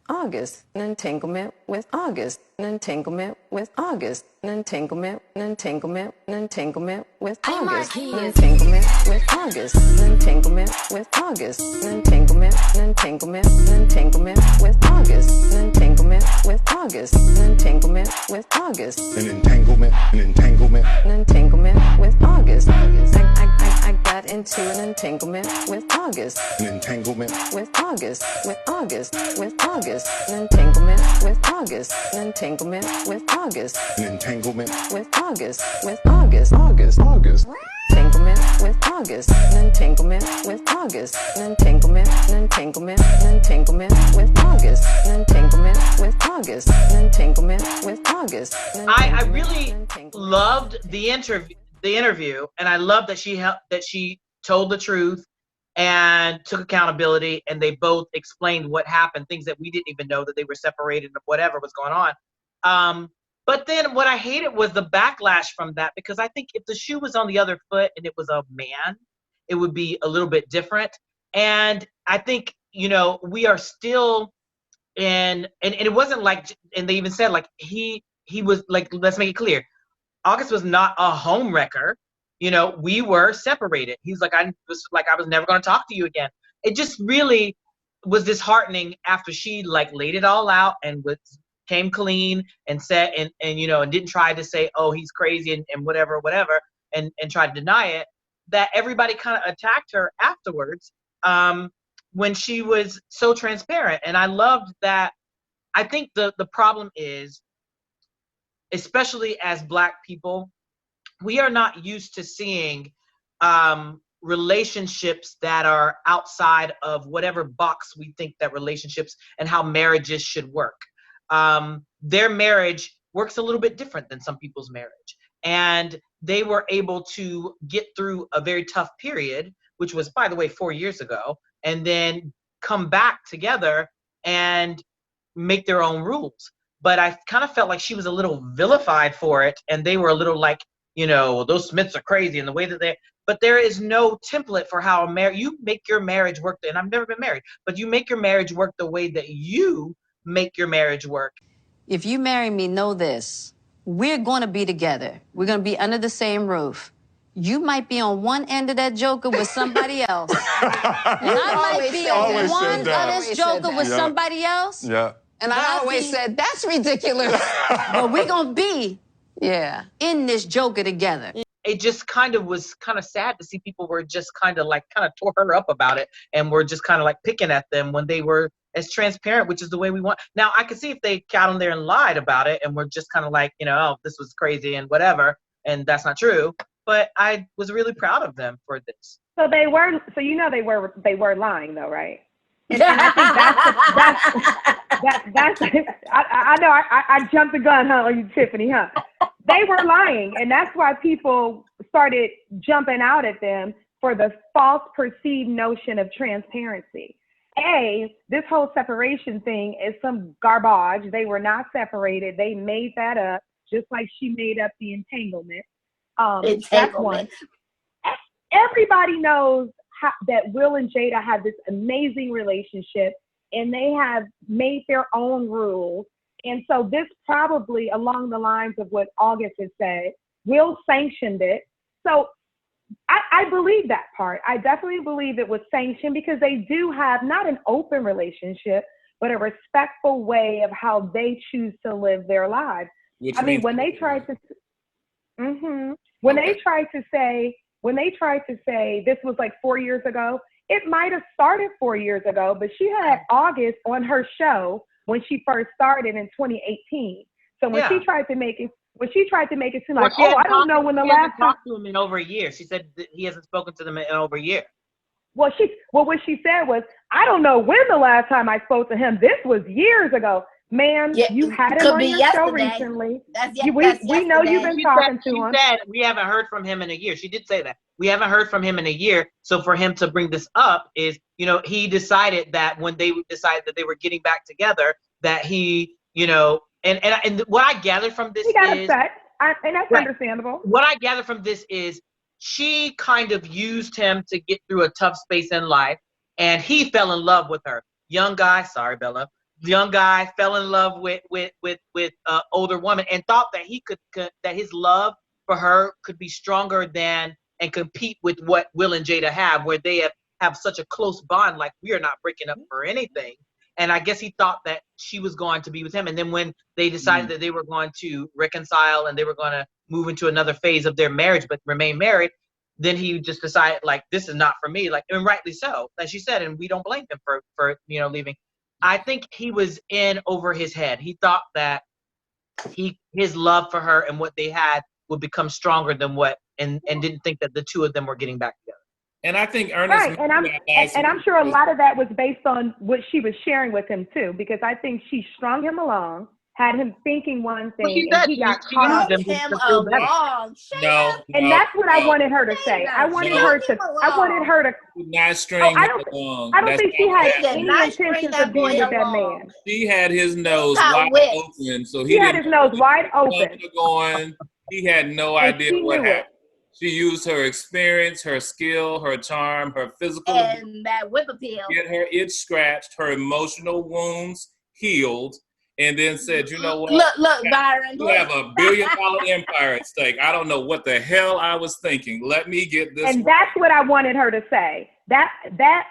August, an entanglement with August, an entanglement with August, an entanglement, an entanglement, an entanglement with August, an entanglement with August, an entanglement with August, an entanglement, an entanglement, an entanglement with August, an entanglement with August, an entanglement with August,
An entanglement, an entanglement.
an entanglement with August. I got into an entanglement with August,
An entanglement,
with August, with August, with August, an entanglement with August, an entanglement with August,
an entanglement,
with August, with August,
August,
entanglement with August, an entanglement with August, an entanglement, an entanglement, an entanglement with August, an entanglement with August, an entanglement with August.
I really loved the interview, and I love that she told the truth and took accountability, and they both explained what happened, things that we didn't even know, that they were separated or whatever was going on. But then what I hated was the backlash from that, because I think if the shoe was on the other foot and it was a man, it would be a little bit different. And I think, we are still and it wasn't like, and they even said like he was like, let's make it clear, August was not a home wrecker. We were separated. He's like, I was never going to talk to you again. It just really was disheartening after she like laid it all out and came clean and said, and didn't try to say, oh, he's crazy and whatever, and tried to deny it, that everybody kind of attacked her afterwards, when she was so transparent. And I loved that. I think the problem is, especially as Black people, we are not used to seeing relationships that are outside of whatever box we think that relationships and how marriages should work. Their marriage works a little bit different than some people's marriage. And they were able to get through a very tough period, which was, by the way, 4 years ago, and then come back together and make their own rules. But I kind of felt like she was a little vilified for it, and they were a little like, those Smiths are crazy in the way that but there is no template for how you make your marriage work. And I've never been married, but you make your marriage work the way that you make your marriage work.
If you marry me, know this. We're going to be together. We're going to be under the same roof. You might be on one end of that joker with somebody else. And I might be on one of this joker with somebody else.
Yeah.
And I always said, that's ridiculous. But we're going to be in this joker together.
It just kind of was kind of sad to see people were just kind of tore her up about it, and were just kind of like picking at them when they were as transparent, which is the way we want. Now, I could see if they got on there and lied about it and were just kind of like, oh, this was crazy and whatever, and that's not true. but I was really proud of them for this.
So they were. So they were lying though, right? And I think that's I know I jumped the gun, huh, on you, Tiffany, huh? They were lying, and that's why people started jumping out at them for the false perceived notion of transparency. This whole separation thing is some garbage. They were not separated. They made that up, just like she made up the entanglement. That's one. Everybody knows that Will and Jada have this amazing relationship, and they have made their own rules. And so this probably, along the lines of what August has said, Will sanctioned it. So I believe that part. I definitely believe it was sanctioned because they do have not an open relationship, but a respectful way of how they choose to live their lives. I mean, when they tried to, when they tried to say this was like 4 years ago, it might have started 4 years ago, but she had August on her show when she first started in 2018. So when she tried to make it seem like, I don't know when the last time.
Talked to him in over a year. She said that he hasn't spoken to them in over a year.
What she said was, I don't know when the last time I spoke to him. This was years ago. Man, you had him on your show recently. We know you've been talking to him.
She said we haven't heard from him in a year. She did say that. We haven't heard from him in a year. So for him to bring this up is, he decided that when they decided that they were getting back together, that he, and what I gathered from this
he got
is,
upset, and that's understandable.
What I gathered from this is she kind of used him to get through a tough space in life, and he fell in love with her. Young guy, sorry, Bella. Young guy fell in love with older woman and thought that he could that his love for her could be stronger than and compete with what Will and Jada have, where they have such a close bond, like we are not breaking up for anything. And I guess he thought that she was going to be with him. And then when they decided that they were going to reconcile and they were going to move into another phase of their marriage but remain married, then he just decided, like, this is not for me. Like, and rightly so, as she said, and we don't blame him for leaving. I think he was in over his head. He thought that his love for her and what they had would become stronger than and didn't think that the two of them were getting back together.
And I think Ernest,
right, and I'm sure a lot of that was based on what she was sharing with him too, because I think she strung him along, had him thinking one thing, and he got caught up.
No,
and that's what I wanted her to say. I wanted her to.
Not string him along.
I don't think she had any intentions of being with that man.
She had his nose wide open, so he
had his nose wide open.
He had no idea what happened. She used her experience, her skill, her charm, her physical
and that whip appeal.
Get her itch scratched, her emotional wounds healed, and then said, "You know what?
Look, Byron.
You have $1 billion empire at stake. I don't know what the hell I was thinking. Let me get this."
And that's what I wanted her to say. That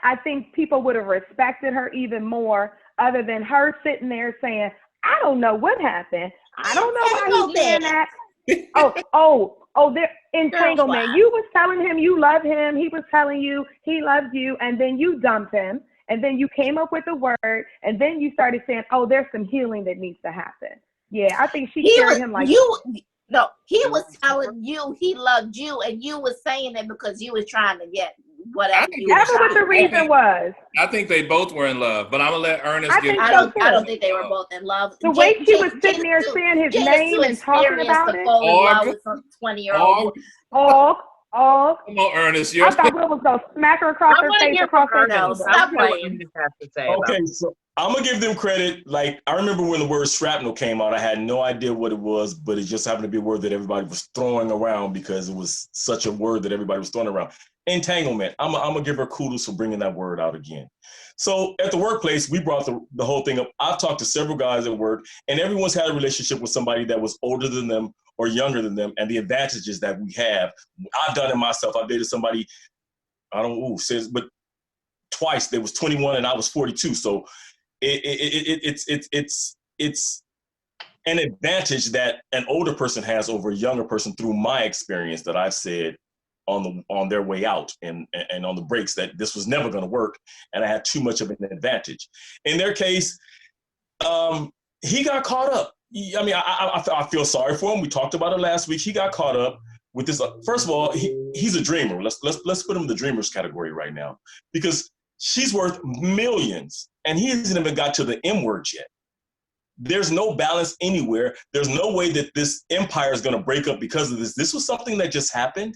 I think people would have respected her even more, other than her sitting there saying, "I don't know what happened. I don't know why he's saying that." Their entanglement. You was telling him you love him. He was telling you he loves you, and then you dumped him, and then you came up with a word, and then you started saying, "Oh, there's some healing that needs to happen." Yeah, I think she carried him like
you. No, he was telling you he loved you, and you was saying it because you was trying to get whatever.
Whatever what the reason was.
I think they both were in love, but I'm gonna let Ernest
I
don't think they were both in love.
The way she was sitting there saying his name and talking about it.
20-year-old.
Come
on, Ernest.
I thought Will was gonna smack her across her face across her nose.
Okay, so I'm gonna give them credit. Like, I remember when the word shrapnel came out, I had no idea what it was, but it just happened to be a word that everybody was throwing around because it was such a word that everybody was throwing around. Entanglement. I'm gonna give her kudos for bringing that word out again. So at the workplace, we brought the whole thing up. I've talked to several guys at work, and everyone's had a relationship with somebody that was older than them or younger than them, and the advantages that we have. I've done it myself. I've dated somebody, but twice. They was 21 and I was 42. So it's an advantage that an older person has over a younger person through my experience that I've said on their way out and on the breaks that this was never going to work, and I had too much of an advantage. In their case, he got caught up. I mean, I feel sorry for him. We talked about it last week. He got caught up. with this. First of all, he's a dreamer. Let's put him in the dreamers category right now, because she's worth millions, and he hasn't even got to the M word yet. There's no balance anywhere. There's no way that this empire is going to break up because of this. This was something that just happened,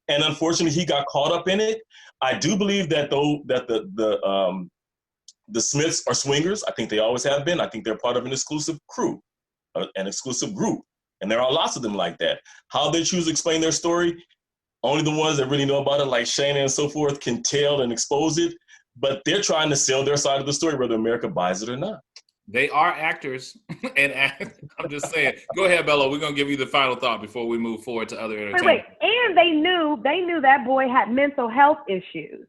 and unfortunately, he got caught up in it. I do believe that the Smiths are swingers. I think they always have been. I think they're part of an exclusive crew, an exclusive group. And there are lots of them like that. How they choose to explain their story, only the ones that really know about it, like Shaina and so forth, can tell and expose it. But they're trying to sell their side of the story, whether America buys it or not.
They are actors. And I'm just saying. Go ahead, Bello. We're going to give you the final thought before we move forward to other entertainment.
Wait. And they knew that boy had mental health issues.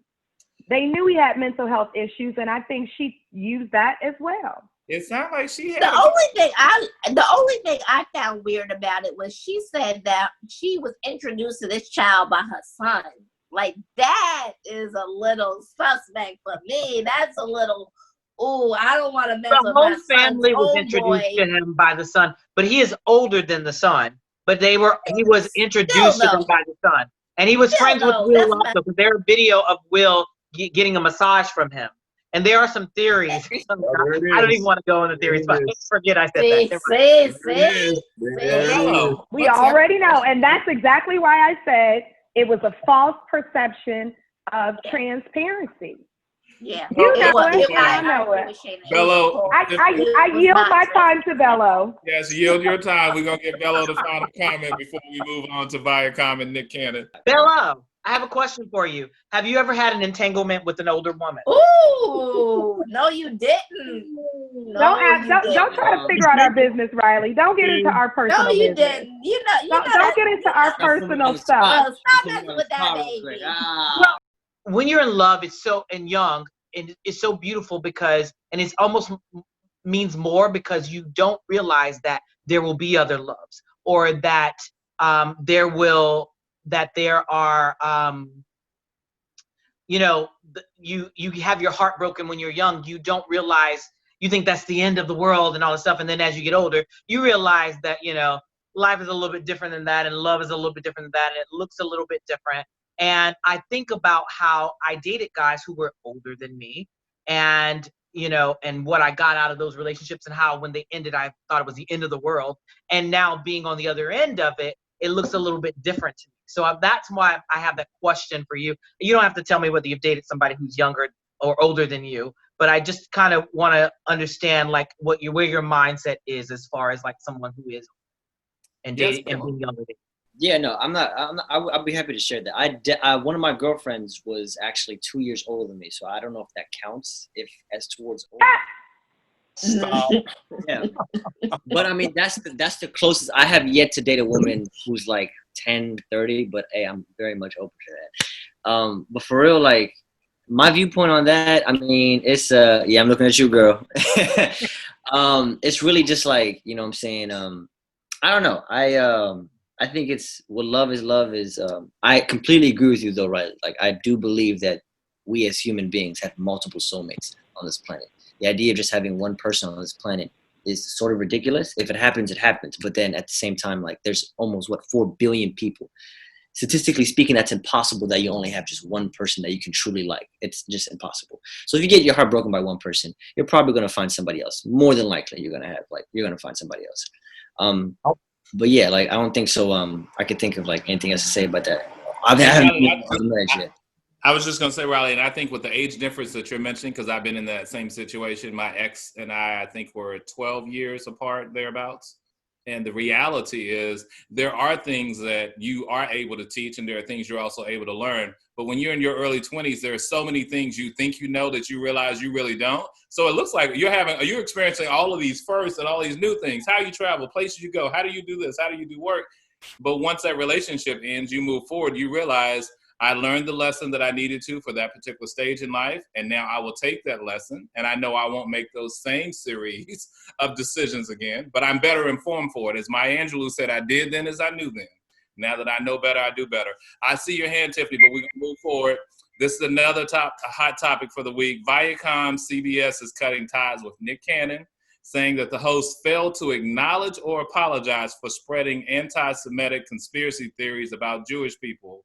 They knew he had mental health issues, and I think she used that as well.
It sounds like she had.
The only thing I found weird about it was she said that she was introduced to this child by her son. Like, that is a little suspect for me. That's a little, I don't want to mess with my son's
The whole family was introduced to him by the son, but he is older than the son. But he was introduced to them by the son, and he was friends with Will also, because there's a video of Will getting a massage from him. And there are some theories. I don't even want to go into theories, but forget I said that.
We already know. And that's exactly why I said it was a false perception of transparency.
Yeah.
I know it.
Bello.
I yield my time to Bello.
Yes, yield your time. We're going to get Bello the final comment before we move on to Viacom and Nick Cannon.
Bello, I have a question for you. Have you ever had an entanglement with an older woman?
Ooh, no, you didn't.
Don't try to figure out our business, Riley. Don't get into our personal business.
No, you didn't.
Don't get into our personal stuff.
Stop messing with that baby.
Well, when you're in love, it's so young, and it's so beautiful because, and it's almost means more because you don't realize that there will be other loves, or that there are, you have your heart broken when you're young. You don't realize, you think that's the end of the world and all this stuff. And then as you get older, you realize that, life is a little bit different than that, and love is a little bit different than that, and it looks a little bit different. And I think about how I dated guys who were older than me, and and what I got out of those relationships, and how when they ended, I thought it was the end of the world. And now being on the other end of it, it looks a little bit different to me. So that's why I have that question for you. You don't have to tell me whether you've dated somebody who's younger or older than you, but I just kind of want to understand where your mindset is as far as like someone who is and dating and being younger than you.
Yeah, no, I'm not. I'll be happy to share that. One of my girlfriends was actually 2 years older than me, so I don't know if that counts. As towards older.
Stop.
Yeah, but I mean that's the closest. I have yet to date a woman who's like 10, 30, but hey, I'm very much open to that. But for real, like my viewpoint on that, I mean, it's I'm looking at you, girl. It's really just like, what I'm saying. I don't know. I think it's what love is. I completely agree with you though, right? Like I do believe that we as human beings have multiple soulmates on this planet. The idea of just having one person on this planet is sort of ridiculous. If it happens, it happens. But then at the same time, like there's almost 4 billion people. Statistically speaking, that's impossible that you only have just one person that you can truly like. It's just impossible. So if you get your heart broken by one person, you're probably going to find somebody else. More than likely, you're going to find somebody else. But yeah, like I don't think so. I could think of like anything else to say about that. I haven't yet.
I was just going to say, Riley, and I think with the age difference that you're mentioning, because I've been in that same situation, my ex and I think we're 12 years apart, thereabouts. And the reality is there are things that you are able to teach, and there are things you're also able to learn. But when you're in your early 20s, there are so many things you think you know that you realize you really don't. So it looks like you're experiencing all of these firsts and all these new things, how you travel, places you go, how do you do this, how do you do work? But once that relationship ends, you move forward, you realize I learned the lesson that I needed to for that particular stage in life, and now I will take that lesson, and I know I won't make those same series of decisions again, but I'm better informed for it. As Maya Angelou said, I did then as I knew then. Now that I know better, I do better. I see your hand, Tiffany, but we're going to move forward. This is another hot topic for the week. Viacom CBS is cutting ties with Nick Cannon. saying that the host failed to acknowledge or apologize for spreading anti-Semitic conspiracy theories about Jewish people.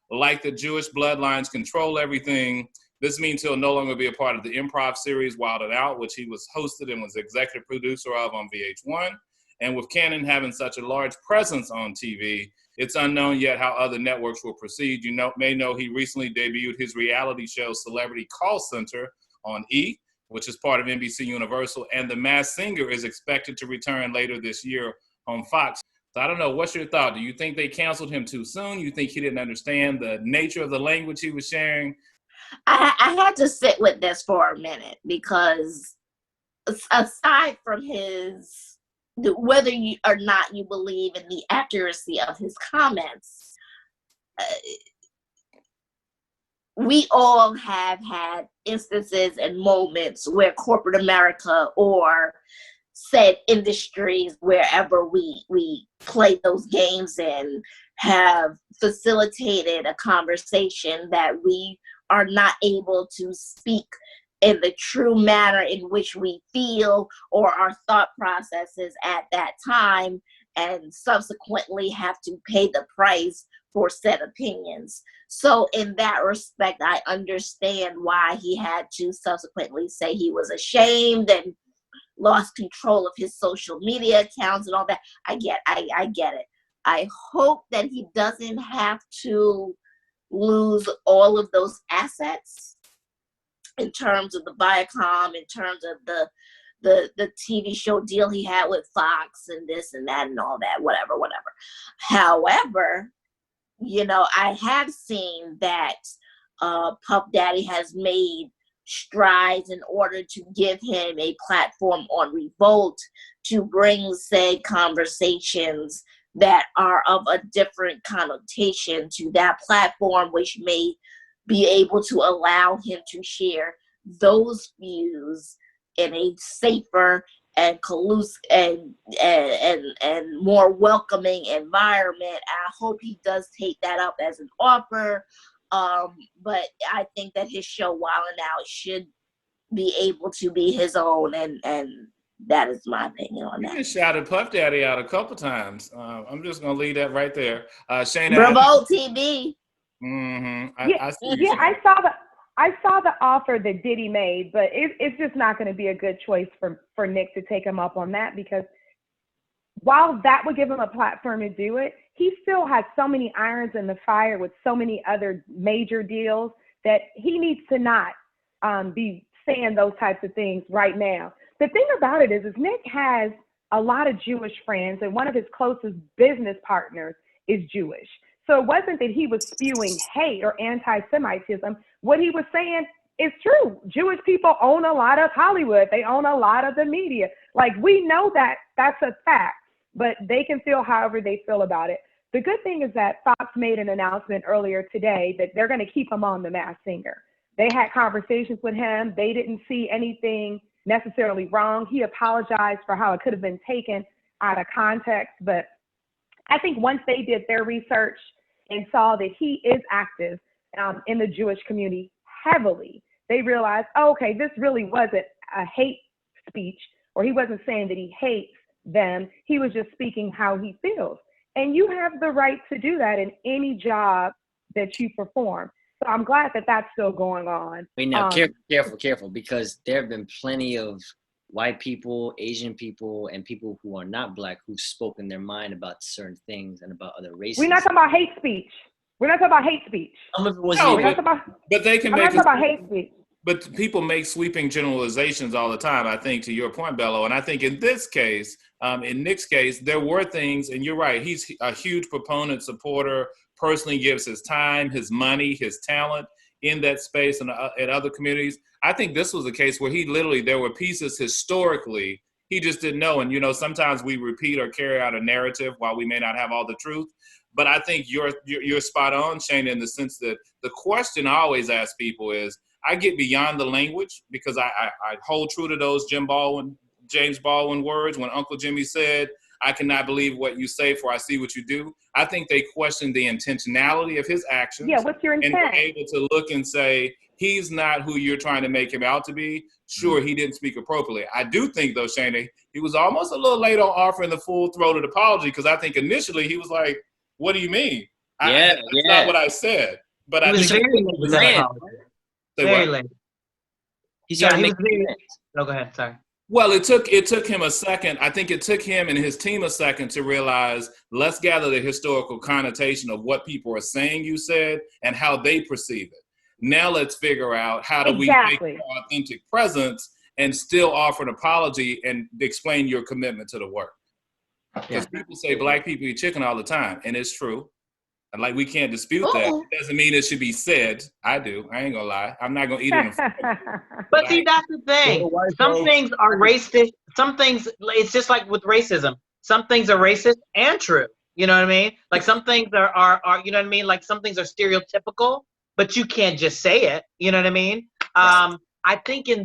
Like the Jewish bloodlines control everything. This means he'll no longer be a part of the improv series Wild 'N Out, which he was hosted and was executive producer of on VH1. And with Cannon having such a large presence on TV, it's unknown yet how other networks will proceed. You may know he recently debuted his reality show Celebrity Call Center on E!, which is part of NBC Universal, and The Masked Singer is expected to return later this year on Fox. So I don't know, what's your thought? Do you think they canceled him too soon? You think he didn't understand the nature of the language he was sharing?
I had to sit with this for a minute, because aside from whether you or not you believe in the accuracy of his comments, we all have had instances and moments where corporate America or said industries, wherever we play those games in, have facilitated a conversation that we are not able to speak in the true manner in which we feel or our thought processes at that time, and subsequently have to pay the price for said opinions. So in that respect, I understand why he had to subsequently say he was ashamed and lost control of his social media accounts and all that. I get it. I hope that he doesn't have to lose all of those assets in terms of the Viacom, in terms of the TV show deal he had with Fox and this and that and all that, whatever. However, I have seen that Puff Daddy has made strides in order to give him a platform on Revolt to bring, say, conversations that are of a different connotation to that platform, which may be able to allow him to share those views in a safer and and more welcoming environment. I hope he does take that up as an offer. But I think that his show Wild 'N Out should be able to be his own, and that is my opinion on that.
You shouted Puff Daddy out a couple times. I'm just gonna leave that right there. Shaina,
Revolt TV.
Mm-hmm.
I saw the offer that Diddy made, but it's just not going to be a good choice for Nick to take him up on that, because while that would give him a platform to do it, he still has so many irons in the fire with so many other major deals that he needs to not be saying those types of things right now. The thing about it is Nick has a lot of Jewish friends, and one of his closest business partners is Jewish. So it wasn't that he was spewing hate or anti-Semitism. What he was saying is true. Jewish people own a lot of Hollywood. They own a lot of the media. Like, we know that that's a fact, but they can feel however they feel about it. The good thing is that Fox made an announcement earlier today that they're going to keep him on The Masked Singer. They had conversations with him. They didn't see anything necessarily wrong. He apologized for how it could have been taken out of context, but I think once they did their research and saw that he is active in the Jewish community heavily, they realized, oh, okay, this really wasn't a hate speech, or he wasn't saying that he hates them. He was just speaking how he feels. And you have the right to do that in any job that you perform. So I'm glad that that's still going on.
Wait, now, careful, because there have been plenty of white people, Asian people, and people who are not Black who've spoken their mind about certain things and about other races.
We're not talking about hate speech. We're not talking about hate speech.
But they can
I'm
make
not talking about hate speech.
But people make sweeping generalizations all the time, I think, to your point, Bello. And I think in this case, in Nick's case, there were things, and you're right, he's a huge proponent, supporter, personally gives his time, his money, his talent in that space and at other communities. I think this was a case where there were pieces historically he just didn't know. And, sometimes we repeat or carry out a narrative while we may not have all the truth. But I think you're spot on, Shaina, in the sense that the question I always ask people is, I get beyond the language, because I hold true to those James Baldwin words when Uncle Jimmy said, I cannot believe what you say, for I see what you do. I think they question the intentionality of his actions.
Yeah, what's your intent?
And we're able to look and say, he's not who you're trying to make him out to be. Sure, he didn't speak appropriately. I do think, though, Shaina, he was almost a little late on offering the full-throated apology, because I think initially he was like, what do you mean? That's not what I said. But I
was
think
very late with that apology. Very late.
He started making
No, go ahead. Sorry.
Well, it took him a second. I think it took him and his team a second to realize, let's gather the historical connotation of what people are saying you said and how they perceive it. Now let's figure out how do we make an authentic presence and still offer an apology and explain your commitment to the work. Because people say black people eat chicken all the time, and it's true. And like, we can't dispute that. It doesn't mean it should be said. I do. I ain't gonna lie. I'm not gonna eat it.
But see, that's the thing. Some things are racist. Some things, it's just like with racism. Some things are racist and true. You know what I mean? Like some things are you know what I mean? Like some things are stereotypical, but you can't just say it. You know what I mean? I think in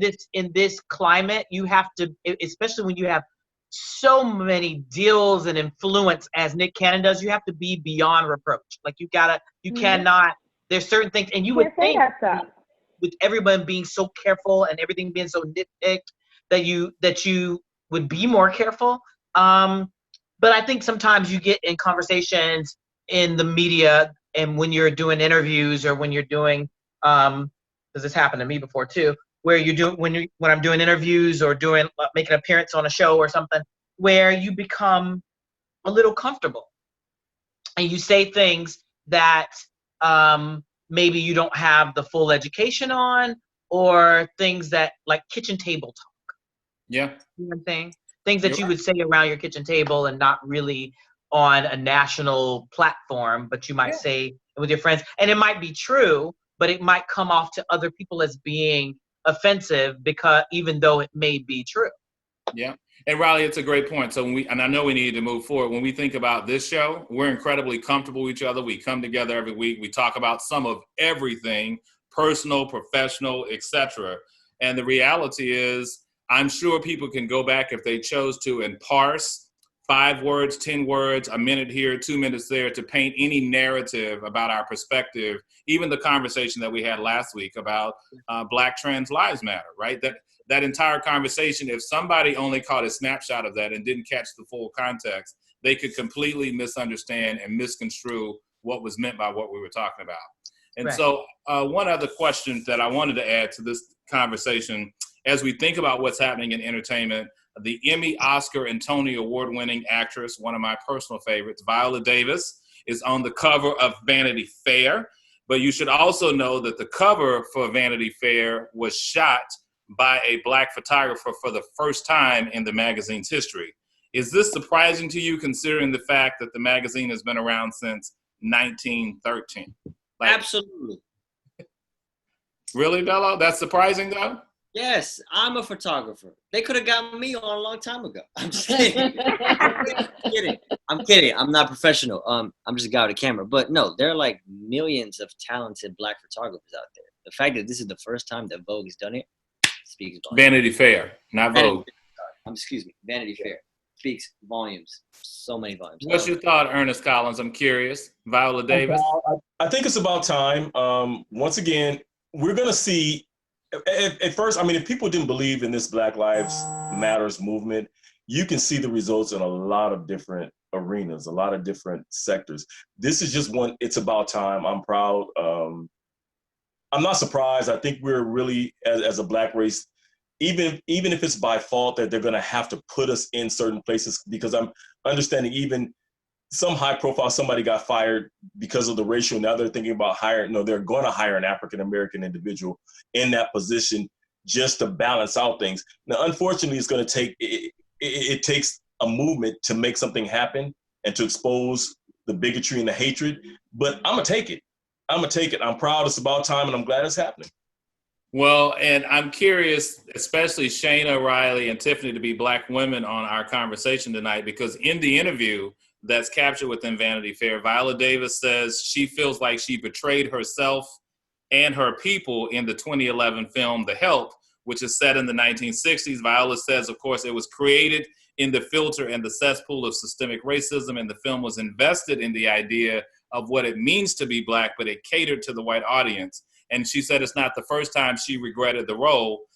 this climate, you have to, especially when you have so many deals and influence as Nick Cannon does, you have to be beyond reproach. Like you cannot, there's certain things, and you would think with everyone being so careful and everything being so nitpicked that you would be more careful. But I think sometimes you get in conversations in the media and when you're doing interviews or when you're doing, because this happened to me before too, where when I'm doing interviews or making an appearance on a show or something, where you become a little comfortable and you say things that maybe you don't have the full education on, or things that like kitchen table talk.
Yeah.
You know what I'm saying? Things that you would say around your kitchen table and not really on a national platform, but you might say with your friends. And it might be true, but it might come off to other people as being offensive, because even though it may be true.
Yeah. And Riley, it's a great point. So and I know we need to move forward. When we think about this show, we're incredibly comfortable with each other. We come together every week. We talk about some of everything, personal, professional, etc. And the reality is, I'm sure people can go back if they chose to and parse 5 words, 10 words, a minute here, 2 minutes there to paint any narrative about our perspective. Even the conversation that we had last week about Black Trans Lives Matter, right? That entire conversation, if somebody only caught a snapshot of that and didn't catch the full context, they could completely misunderstand and misconstrue what was meant by what we were talking about. And so one other question that I wanted to add to this conversation, as we think about what's happening in entertainment, the Emmy, Oscar, and Tony Award-winning actress, one of my personal favorites, Viola Davis, is on the cover of Vanity Fair. But you should also know that the cover for Vanity Fair was shot by a Black photographer for the first time in the magazine's history. Is this surprising to you, considering the fact that the magazine has been around since 1913?
Absolutely.
Really, Bello? That's surprising, though?
Yes, I'm a photographer. They could have gotten me on a long time ago. I'm just kidding. I'm kidding. I'm not professional. I'm just a guy with a camera. But no, there are like millions of talented Black photographers out there. The fact that this is the first time that Vogue has done it speaks volumes.
Vanity Fair, not Vogue.
Excuse me. Vanity Fair speaks volumes. So many volumes.
What's your thought, Ernest Collins? I'm curious. Viola Davis?
I think it's about time. Once again, we're going to see. At first, I mean, if people didn't believe in this Black Lives Matters movement, you can see the results in a lot of different arenas, a lot of different sectors. This is just one. It's about time. I'm proud. I'm not surprised. I think we're really, as a Black race, even if it's by fault that they're going to have to put us in certain places, because I'm understanding even some high profile, somebody got fired because of the ratio. Now they're thinking about they're going to hire an African-American individual in that position just to balance out things. Now, unfortunately, it's going to take, it takes a movement to make something happen and to expose the bigotry and the hatred, but I'm going to take it. I'm proud. It's about time, and I'm glad it's happening.
Well, and I'm curious, especially Shaina, Riley, and Tiffany, to be Black women on our conversation tonight, because in the interview that's captured within Vanity Fair, Viola Davis says she feels like she betrayed herself and her people in the 2011 film The Help, which is set in the 1960s. Viola says, of course, it was created in the filter and the cesspool of systemic racism, and the film was invested in the idea of what it means to be Black, but it catered to the white audience. And she said it's not the first time she regretted the role.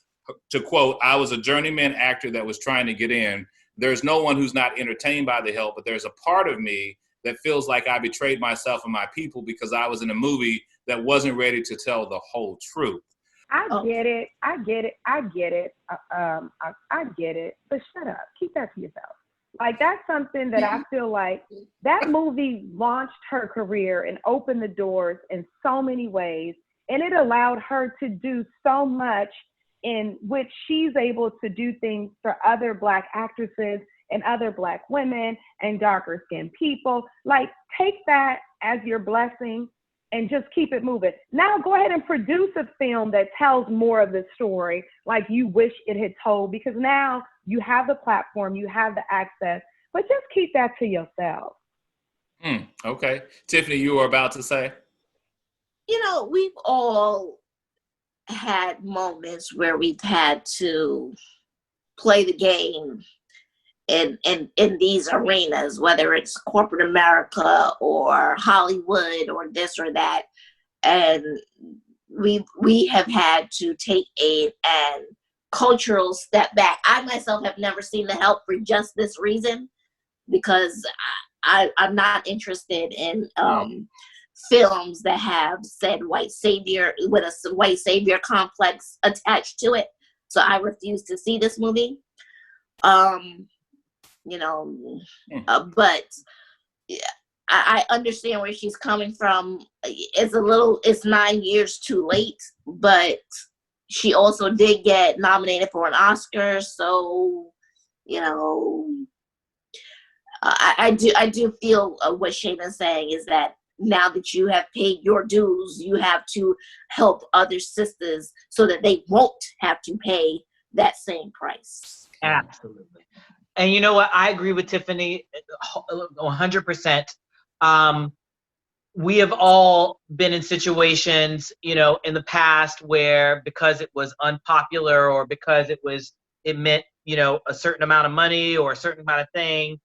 To quote, "I was a journeyman actor that was trying to get in. There's no one who's not entertained by the help, but there's a part of me that feels like I betrayed myself and my people because I was in a movie that wasn't ready to tell the whole truth."
I get it. I get it. I get it. I get it. But shut up. Keep that to yourself. Like, that's something that I feel like that movie launched her career and opened the doors in so many ways. And it allowed her to do so much in which she's able to do things for other Black actresses and other Black women and darker skinned people. Like, take that as your blessing and just keep it moving. Now go ahead and produce a film that tells more of the story like you wish it had told, because now you have the platform, you have the access, but just keep that to yourself.
Okay. Tiffany, you were about to say?
You know, we've all had moments where we've had to play the game in these arenas, whether it's corporate America or Hollywood or this or that. And we have had to take a cultural step back. I myself have never seen The Help for just this reason, because I'm not interested in films that have said white savior with a white savior complex attached to it. So I refuse to see this movie. But I understand where she's coming from. It's 9 years too late, but she also did get nominated for an Oscar. So, I do feel what Shaina's saying is that now that you have paid your dues, you have to help other sisters so that they won't have to pay that same price.
Absolutely. And you know what? I agree with Tiffany 100%. We have all been in situations, in the past where, because it was unpopular or because it meant, a certain amount of money or a certain amount of thing,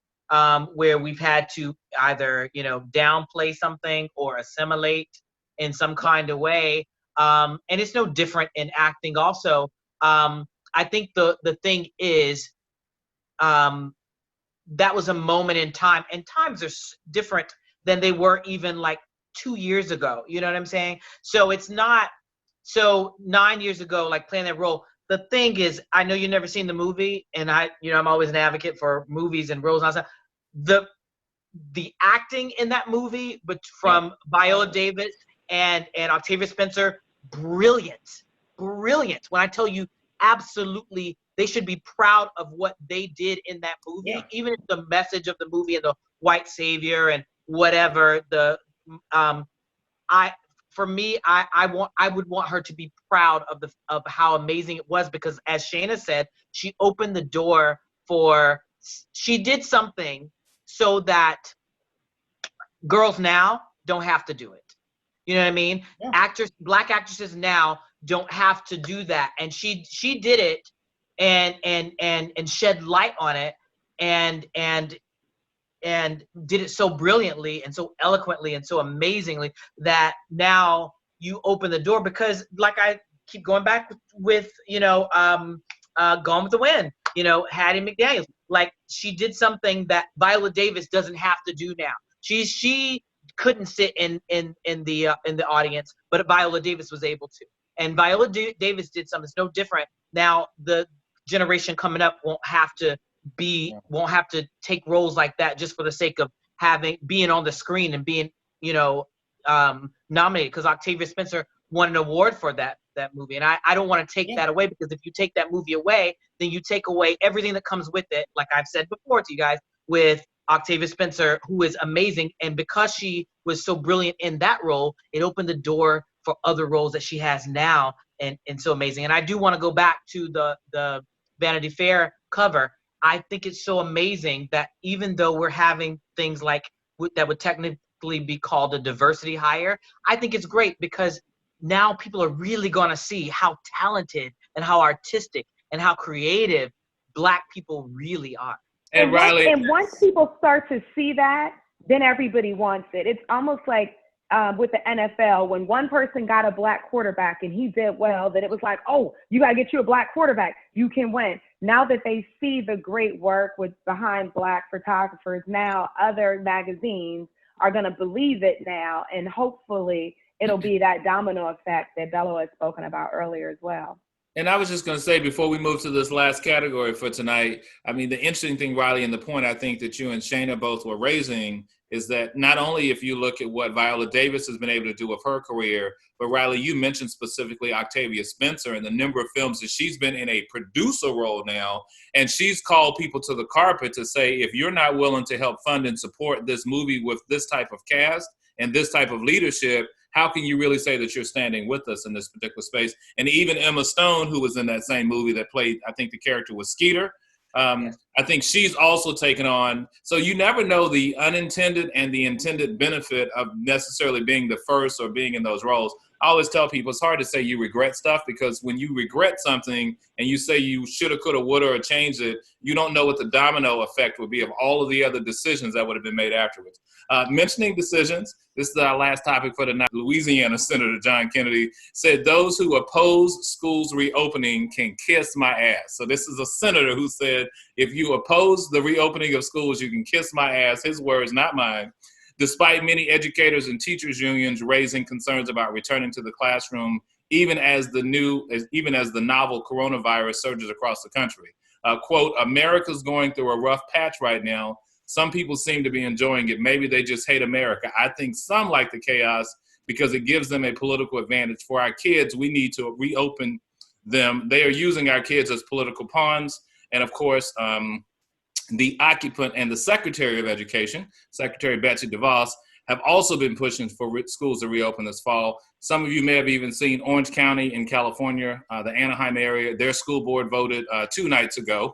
where we've had to either, downplay something or assimilate in some kind of way. And it's no different in acting also. I think the thing is, that was a moment in time, and times are different than they were even like 2 years ago. You know what I'm saying? So it's not, so 9 years ago, like playing that role. The thing is, I know you've never seen the movie, and I'm always an advocate for movies and roles and all that. The acting in that movie, but from Viola Davis and Octavia Spencer, brilliant. When I tell you, absolutely, they should be proud of what they did in that movie, even if the message of the movie and the white savior and whatever I would want her to be proud of how amazing it was, because as Shaina said, she opened the door she did something so that girls now don't have to do it. You know what I mean? Yeah. Black actresses now don't have to do that, and she did it and shed light on it and did it so brilliantly and so eloquently and so amazingly that now you open the door, because like I keep going back with Gone with the Wind, Hattie McDaniel, like she did something that Viola Davis doesn't have to do now. She couldn't sit in the audience, but Viola Davis was able to. And Viola Davis did something that's no different. Now the generation coming up won't have to take roles like that just for the sake of being on the screen and being nominated, because Octavia Spencer won an award for that movie. And I don't want to take that away, because if you take that movie away, then you take away everything that comes with it, like I've said before to you guys, with Octavia Spencer, who is amazing. And because she was so brilliant in that role, it opened the door for other roles that she has now, and so amazing. And I do want to go back to the Vanity Fair cover. I think it's so amazing that even though we're having things like that would technically be called a diversity hire, I think it's great, because now people are really going to see how talented and how artistic and how creative Black people really are.
And Riley,
once people start to see that, then everybody wants it. It's almost like with the NFL, when one person got a black quarterback and he did well, that it was like, oh, you got to get you a black quarterback, you can win. Now that they see the great work with behind black photographers, now other magazines are going to believe it now, and hopefully it'll be that domino effect that Bello has spoken about earlier as well.
And I was just going to say, before we move to this last category for tonight, I mean, the interesting thing, Riley, and the point I think that you and Shaina both were raising is that not only if you look at what Viola Davis has been able to do with her career, but Riley, you mentioned specifically Octavia Spencer and the number of films that she's been in a producer role now. And she's called people to the carpet to say, if you're not willing to help fund and support this movie with this type of cast and this type of leadership, how can you really say that you're standing with us in this particular space? And even Emma Stone, who was in that same movie that played, I think the character was Skeeter. I think she's also taken on, so you never know the unintended and the intended benefit of necessarily being the first or being in those roles. I always tell people it's hard to say you regret stuff, because when you regret something and you say you shoulda, coulda, woulda, or changed it, you don't know what the domino effect would be of all of the other decisions that would have been made afterwards. Mentioning decisions, this is our last topic for tonight. Louisiana Senator John Kennedy said those who oppose schools reopening can kiss my ass. So this is a senator who said, if you oppose the reopening of schools, you can kiss my ass. His words, not mine. Despite many educators and teachers unions raising concerns about returning to the classroom, even as the novel coronavirus surges across the country. Quote, America's going through a rough patch right now. Some people seem to be enjoying it. Maybe they just hate America. I think some like the chaos because it gives them a political advantage. For our kids, we need to reopen them. They are using our kids as political pawns. And of course, the occupant and the Secretary of Education, Secretary Betsy DeVos, have also been pushing for schools to reopen this fall. Some of you may have even seen Orange County in California, the Anaheim area. Their school board voted 2 nights ago,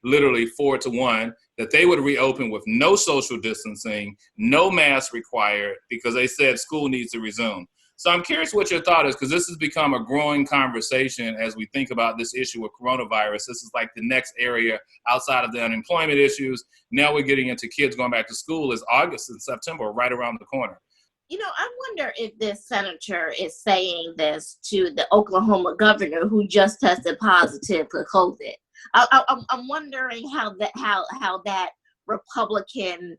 literally 4-1, that they would reopen with no social distancing, no mask required, because they said school needs to resume. So I'm curious what your thought is, because this has become a growing conversation as we think about this issue with coronavirus. This is like the next area outside of the unemployment issues. Now we're getting into kids going back to school. Is August and September right around the corner.
You know, I wonder if this senator is saying this to the Oklahoma governor who just tested positive for COVID. I'm wondering how that Republican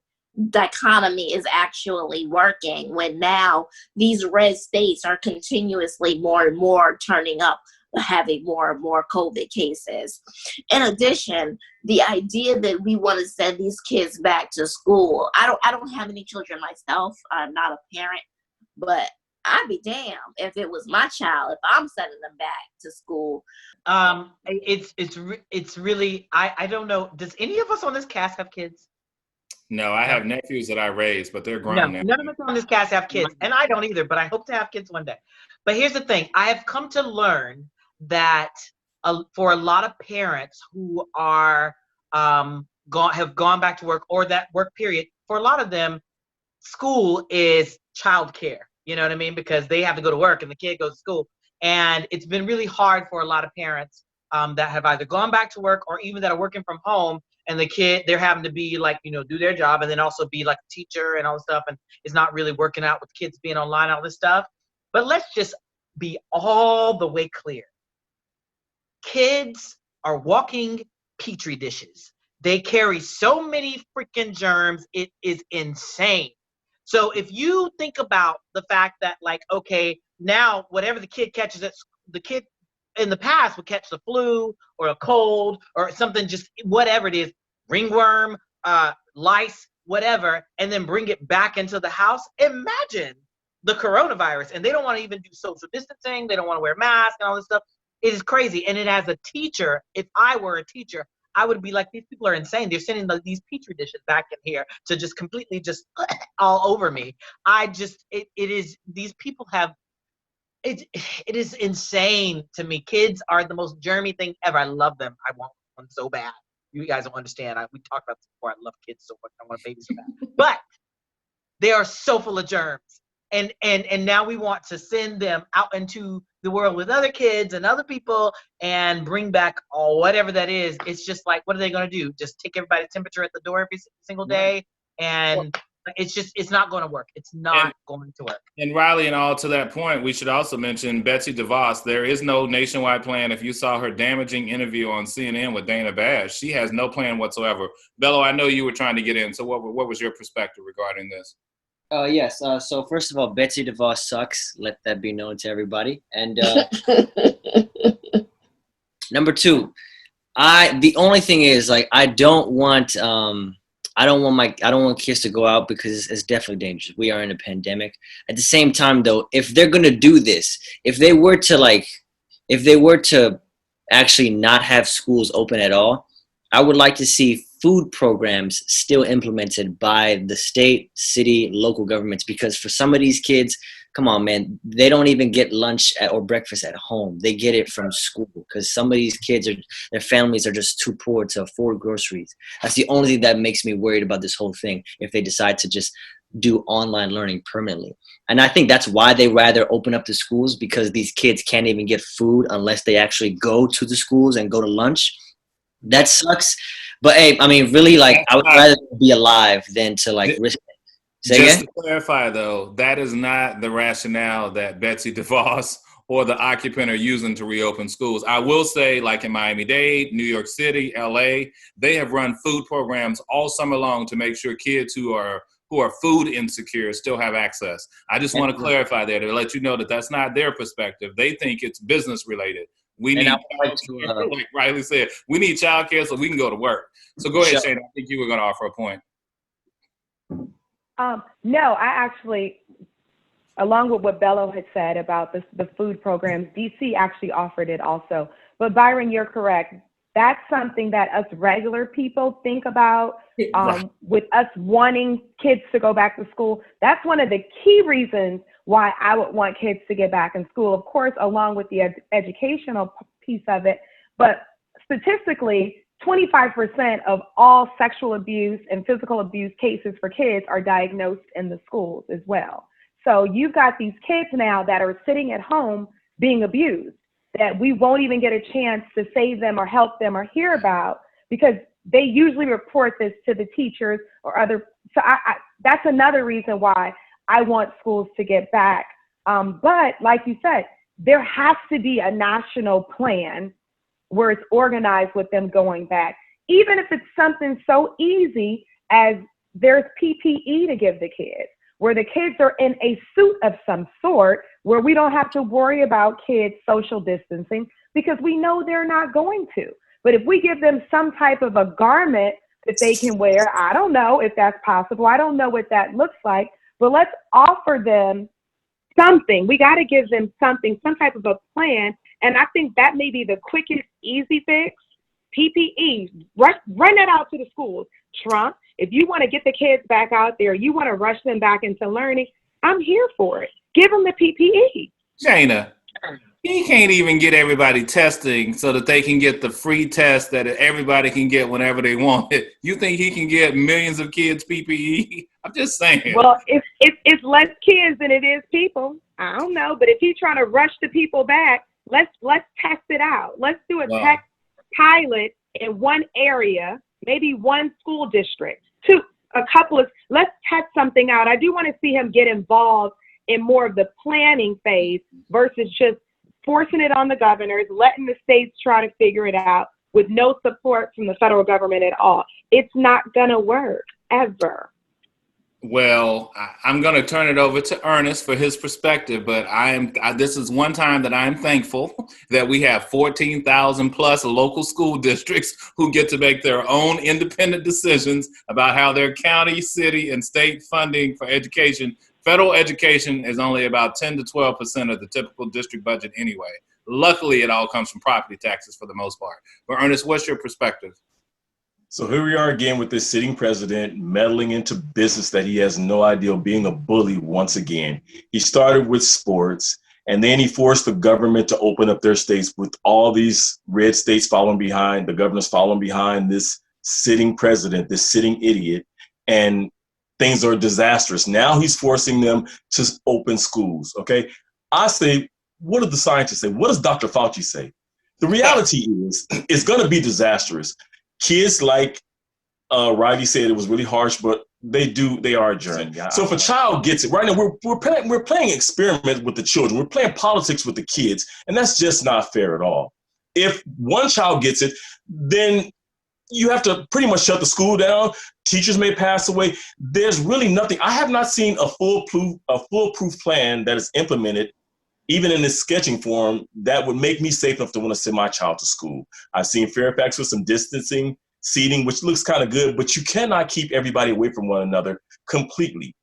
dichotomy is actually working when now these red states are continuously more and more turning up, having more and more COVID cases. In addition, the idea that we want to send these kids back to school, I don't have any children myself. I'm not a parent, but I'd be damned if it was my child, if I'm sending them back to school.
It's really, I don't know. Does any of us on this cast have kids?
No, I have nephews that I raised, but they're grown now.
None of us on this cast have kids, and I don't either, but I hope to have kids one day. But here's the thing. I have come to learn that for a lot of parents who are have gone back to work, or that work period, for a lot of them, school is childcare. You know what I mean? Because they have to go to work and the kid goes to school. And it's been really hard for a lot of parents that have either gone back to work or even that are working from home, and the kid, they're having to be like, do their job and then also be like a teacher and all this stuff. And it's not really working out with kids being online, all this stuff. But let's just be all the way clear. Kids are walking petri dishes. They carry so many freaking germs. It is insane. So if you think about the fact that, like, okay, now whatever the kid catches, the kid in the past would catch the flu or a cold or something, just whatever it is, ringworm, lice, whatever, and then bring it back into the house. Imagine the coronavirus, and they don't want to even do social distancing. They don't want to wear masks and all this stuff. It is crazy. And as a teacher, if I were a teacher, I would be like, these people are insane. They're sending these petri dishes back in here to just completely just all over me. It is, these people have, it is insane to me. Kids are the most germy thing ever. I love them. I want one so bad. You guys don't understand. We talked about this before. I love kids so much. I want a baby so bad. But they are so full of germs. And now we want to send them out into the world with other kids and other people and bring back whatever that is. It's just like, what are they going to do? Just take everybody's temperature at the door every single day and It's not going to work. It's not going to work.
And Riley, and all to that point, we should also mention Betsy DeVos. There is no nationwide plan. If you saw her damaging interview on CNN with Dana Bash, she has no plan whatsoever. Bello, I know you were trying to get in. So what was your perspective regarding this?
Yes. So first of all, Betsy DeVos sucks. Let that be known to everybody. And number two, the only thing is, like, I don't want kids to go out because it's definitely dangerous. We are in a pandemic. At the same time, though, if they're gonna do this, if they were to actually not have schools open at all, I would like to see food programs still implemented by the state, city, local governments, because for some of these kids, come on, man, they don't even get lunch or breakfast at home. They get it from school because some of these kids, their families are just too poor to afford groceries. That's the only thing that makes me worried about this whole thing, if they decide to just do online learning permanently. And I think that's why they rather open up the schools, because these kids can't even get food unless they actually go to the schools and go to lunch. That sucks. But hey, I mean, really, like, I would rather be alive than to like risk it.
Just to clarify, though, that is not the rationale that Betsy DeVos or the occupant are using to reopen schools. I will say, like in Miami-Dade, New York City, LA, they have run food programs all summer long to make sure kids who are food insecure still have access. I just want to clarify that to let you know that that's not their perspective. They think it's business related. We need, like Riley said, we need childcare so we can go to work. So go ahead, Shaina. I think you were going to offer a point.
No, I actually, along with what Bello had said about the food programs, DC actually offered it also. But Byron, you're correct. That's something that us regular people think about with us wanting kids to go back to school. That's one of the key reasons why I would want kids to get back in school, of course, along with the educational piece of it. But statistically, 25% of all sexual abuse and physical abuse cases for kids are diagnosed in the schools as well. So you've got these kids now that are sitting at home being abused, that we won't even get a chance to save them or help them or hear about, because they usually report this to the teachers or other. So that's another reason why I want schools to get back. But like you said, there has to be a national plan where it's organized with them going back. Even if it's something so easy as there's PPE to give the kids, where the kids are in a suit of some sort, where we don't have to worry about kids social distancing, because we know they're not going to. But if we give them some type of a garment that they can wear, I don't know if that's possible. I don't know what that looks like, but let's offer them something. We got to give them something, some type of a plan. And I think that may be the quickest, easy fix. PPE, run that out to the schools. Trump, if you want to get the kids back out there, you want to rush them back into learning, I'm here for it. Give them the PPE.
Shaina, he can't even get everybody testing so that they can get the free test that everybody can get whenever they want it. You think he can get millions of kids PPE? I'm just saying.
Well, it's less kids than it is people. I don't know, but if he's trying to rush the people back, let's test it out. Let's do a test pilot in one area, maybe one school district, let's test something out. I do want to see him get involved in more of the planning phase versus just forcing it on the governors, letting the states try to figure it out with no support from the federal government at all. It's not going to work, ever.
Well, I'm going to turn it over to Ernest for his perspective, but this is one time that I'm thankful that we have 14,000 plus local school districts who get to make their own independent decisions about how their county, city, and state funding for education. Federal education is only about 10 to 12% of the typical district budget anyway. Luckily, it all comes from property taxes for the most part. But Ernest, what's your perspective?
So here we are again with this sitting president meddling into business that he has no idea, being a bully once again. He started with sports, and then he forced the government to open up their states, with all these red states following behind, the governors following behind this sitting president, this sitting idiot, and things are disastrous. Now he's forcing them to open schools, okay? I say, what do the scientists say? What does Dr. Fauci say? The reality is, it's gonna be disastrous. Kids, like Riley said, it was really harsh, but They are a journey. So if a child gets it right now, we're playing experiment with the children. We're playing politics with the kids, and that's just not fair at all. If one child gets it, then you have to pretty much shut the school down. Teachers may pass away. There's really nothing. I have not seen a foolproof plan that is implemented, even in this sketching form, that would make me safe enough to want to send my child to school. I've seen Fairfax with some distancing, seating, which looks kind of good, but you cannot keep everybody away from one another completely.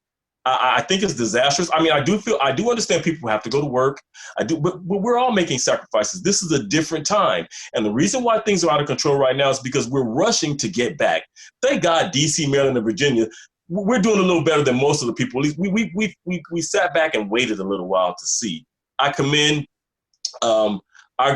I think it's disastrous. I mean, I do understand people have to go to work. But we're all making sacrifices. This is a different time. And the reason why things are out of control right now is because we're rushing to get back. Thank God, DC, Maryland, and Virginia, we're doing a little better than most of the people. At least we sat back and waited a little while to see. I commend our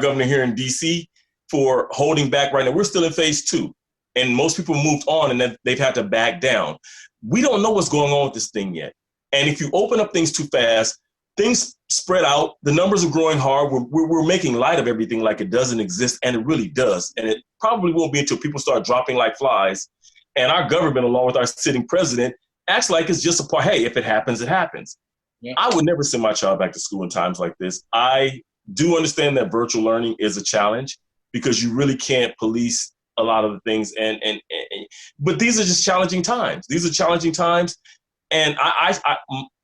governor here in DC for holding back right now. We're still in phase 2. And most people moved on and then they've had to back down. We don't know what's going on with this thing yet. And if you open up things too fast, things spread out. The numbers are growing hard. We're making light of everything like it doesn't exist, and it really does. And it probably won't be until people start dropping like flies. And our government, along with our sitting president, acts like it's just a part. Hey, if it happens, it happens. Yeah. I would never send my child back to school in times like this. I do understand that virtual learning is a challenge because you really can't police a lot of the things, but these are just challenging times. These are challenging times, and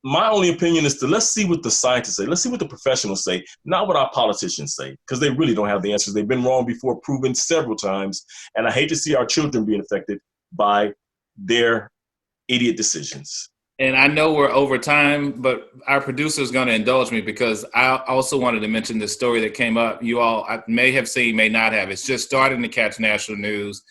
my only opinion is to let's see what the scientists say. Let's see what the professionals say, not what our politicians say, because they really don't have the answers. They've been wrong before, proven several times, and I hate to see our children being affected by their idiot decisions.
And I know we're over time, but our producer is going to indulge me because I also wanted to mention this story that came up. You all may have seen, may not have. It's just starting to catch national news.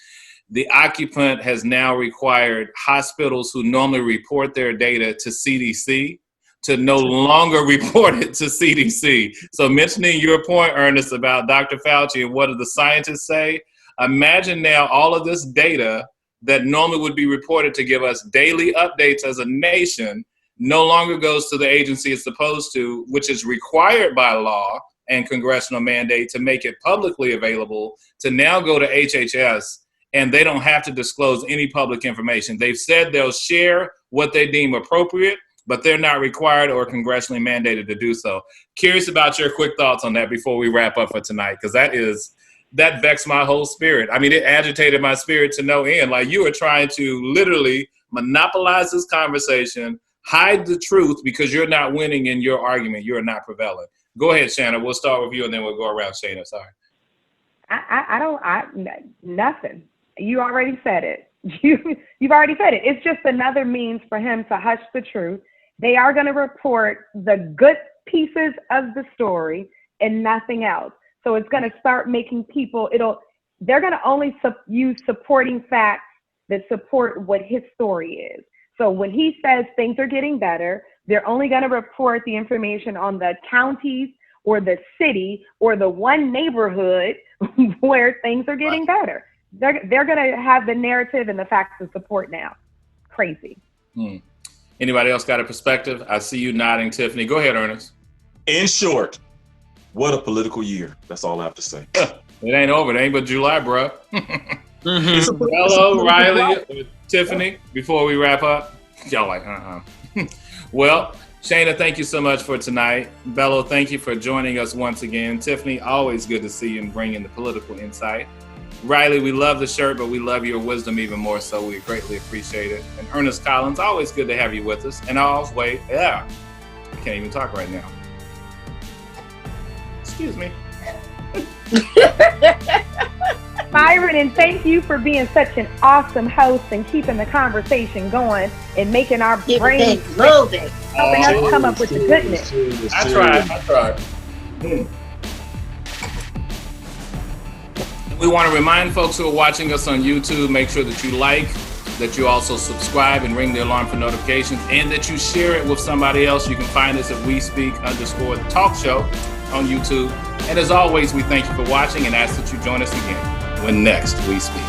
The occupant has now required hospitals who normally report their data to CDC to no longer report it to CDC. So mentioning your point, Ernest, about Dr. Fauci and what do the scientists say, imagine now all of this data that normally would be reported to give us daily updates as a nation no longer goes to the agency it's supposed to, which is required by law and congressional mandate to make it publicly available, to now go to HHS, and they don't have to disclose any public information. They've said they'll share what they deem appropriate, but they're not required or congressionally mandated to do so. Curious about your quick thoughts on that before we wrap up for tonight, because that vexed my whole spirit. I mean, it agitated my spirit to no end. Like, you are trying to literally monopolize this conversation, hide the truth because you're not winning in your argument. You're not prevailing. Go ahead, Shaina. We'll start with you and then we'll go around. Shaina, sorry.
Nothing. You already said it. You've already said it. It's just another means for him to hush the truth. They are going to report the good pieces of the story and nothing else. So it's going to start making people, they're going to only use supporting facts that support what his story is. So when he says things are getting better, they're only going to report the information on the counties or the city or the one neighborhood where things are getting better. They're going to have the narrative and the facts to support now. Crazy.
Anybody else got a perspective? I see you nodding, Tiffany. Go ahead, Ernest.
In short, what a political year. That's all I have to say.
It ain't over. It ain't but July, bro. Bello, Riley, Tiffany, before we wrap up. Y'all like, Well, Shaina, thank you so much for tonight. Bello, thank you for joining us once again. Tiffany, always good to see you and bringing the political insight. Riley, we love the shirt, but we love your wisdom even more, so we greatly appreciate it. And Ernest Collins, always good to have you with us. And I can't even talk right now. Excuse me.
Byron, and thank you for being such an awesome host and keeping the conversation going and making our brains moving, helping us come up with the goodness.
I tried. We want to remind folks who are watching us on YouTube, make sure that you like, that you also subscribe and ring the alarm for notifications, and that you share it with somebody else. You can find us at WeSpeak_talk show on YouTube. And as always, we thank you for watching and ask that you join us again when next we speak.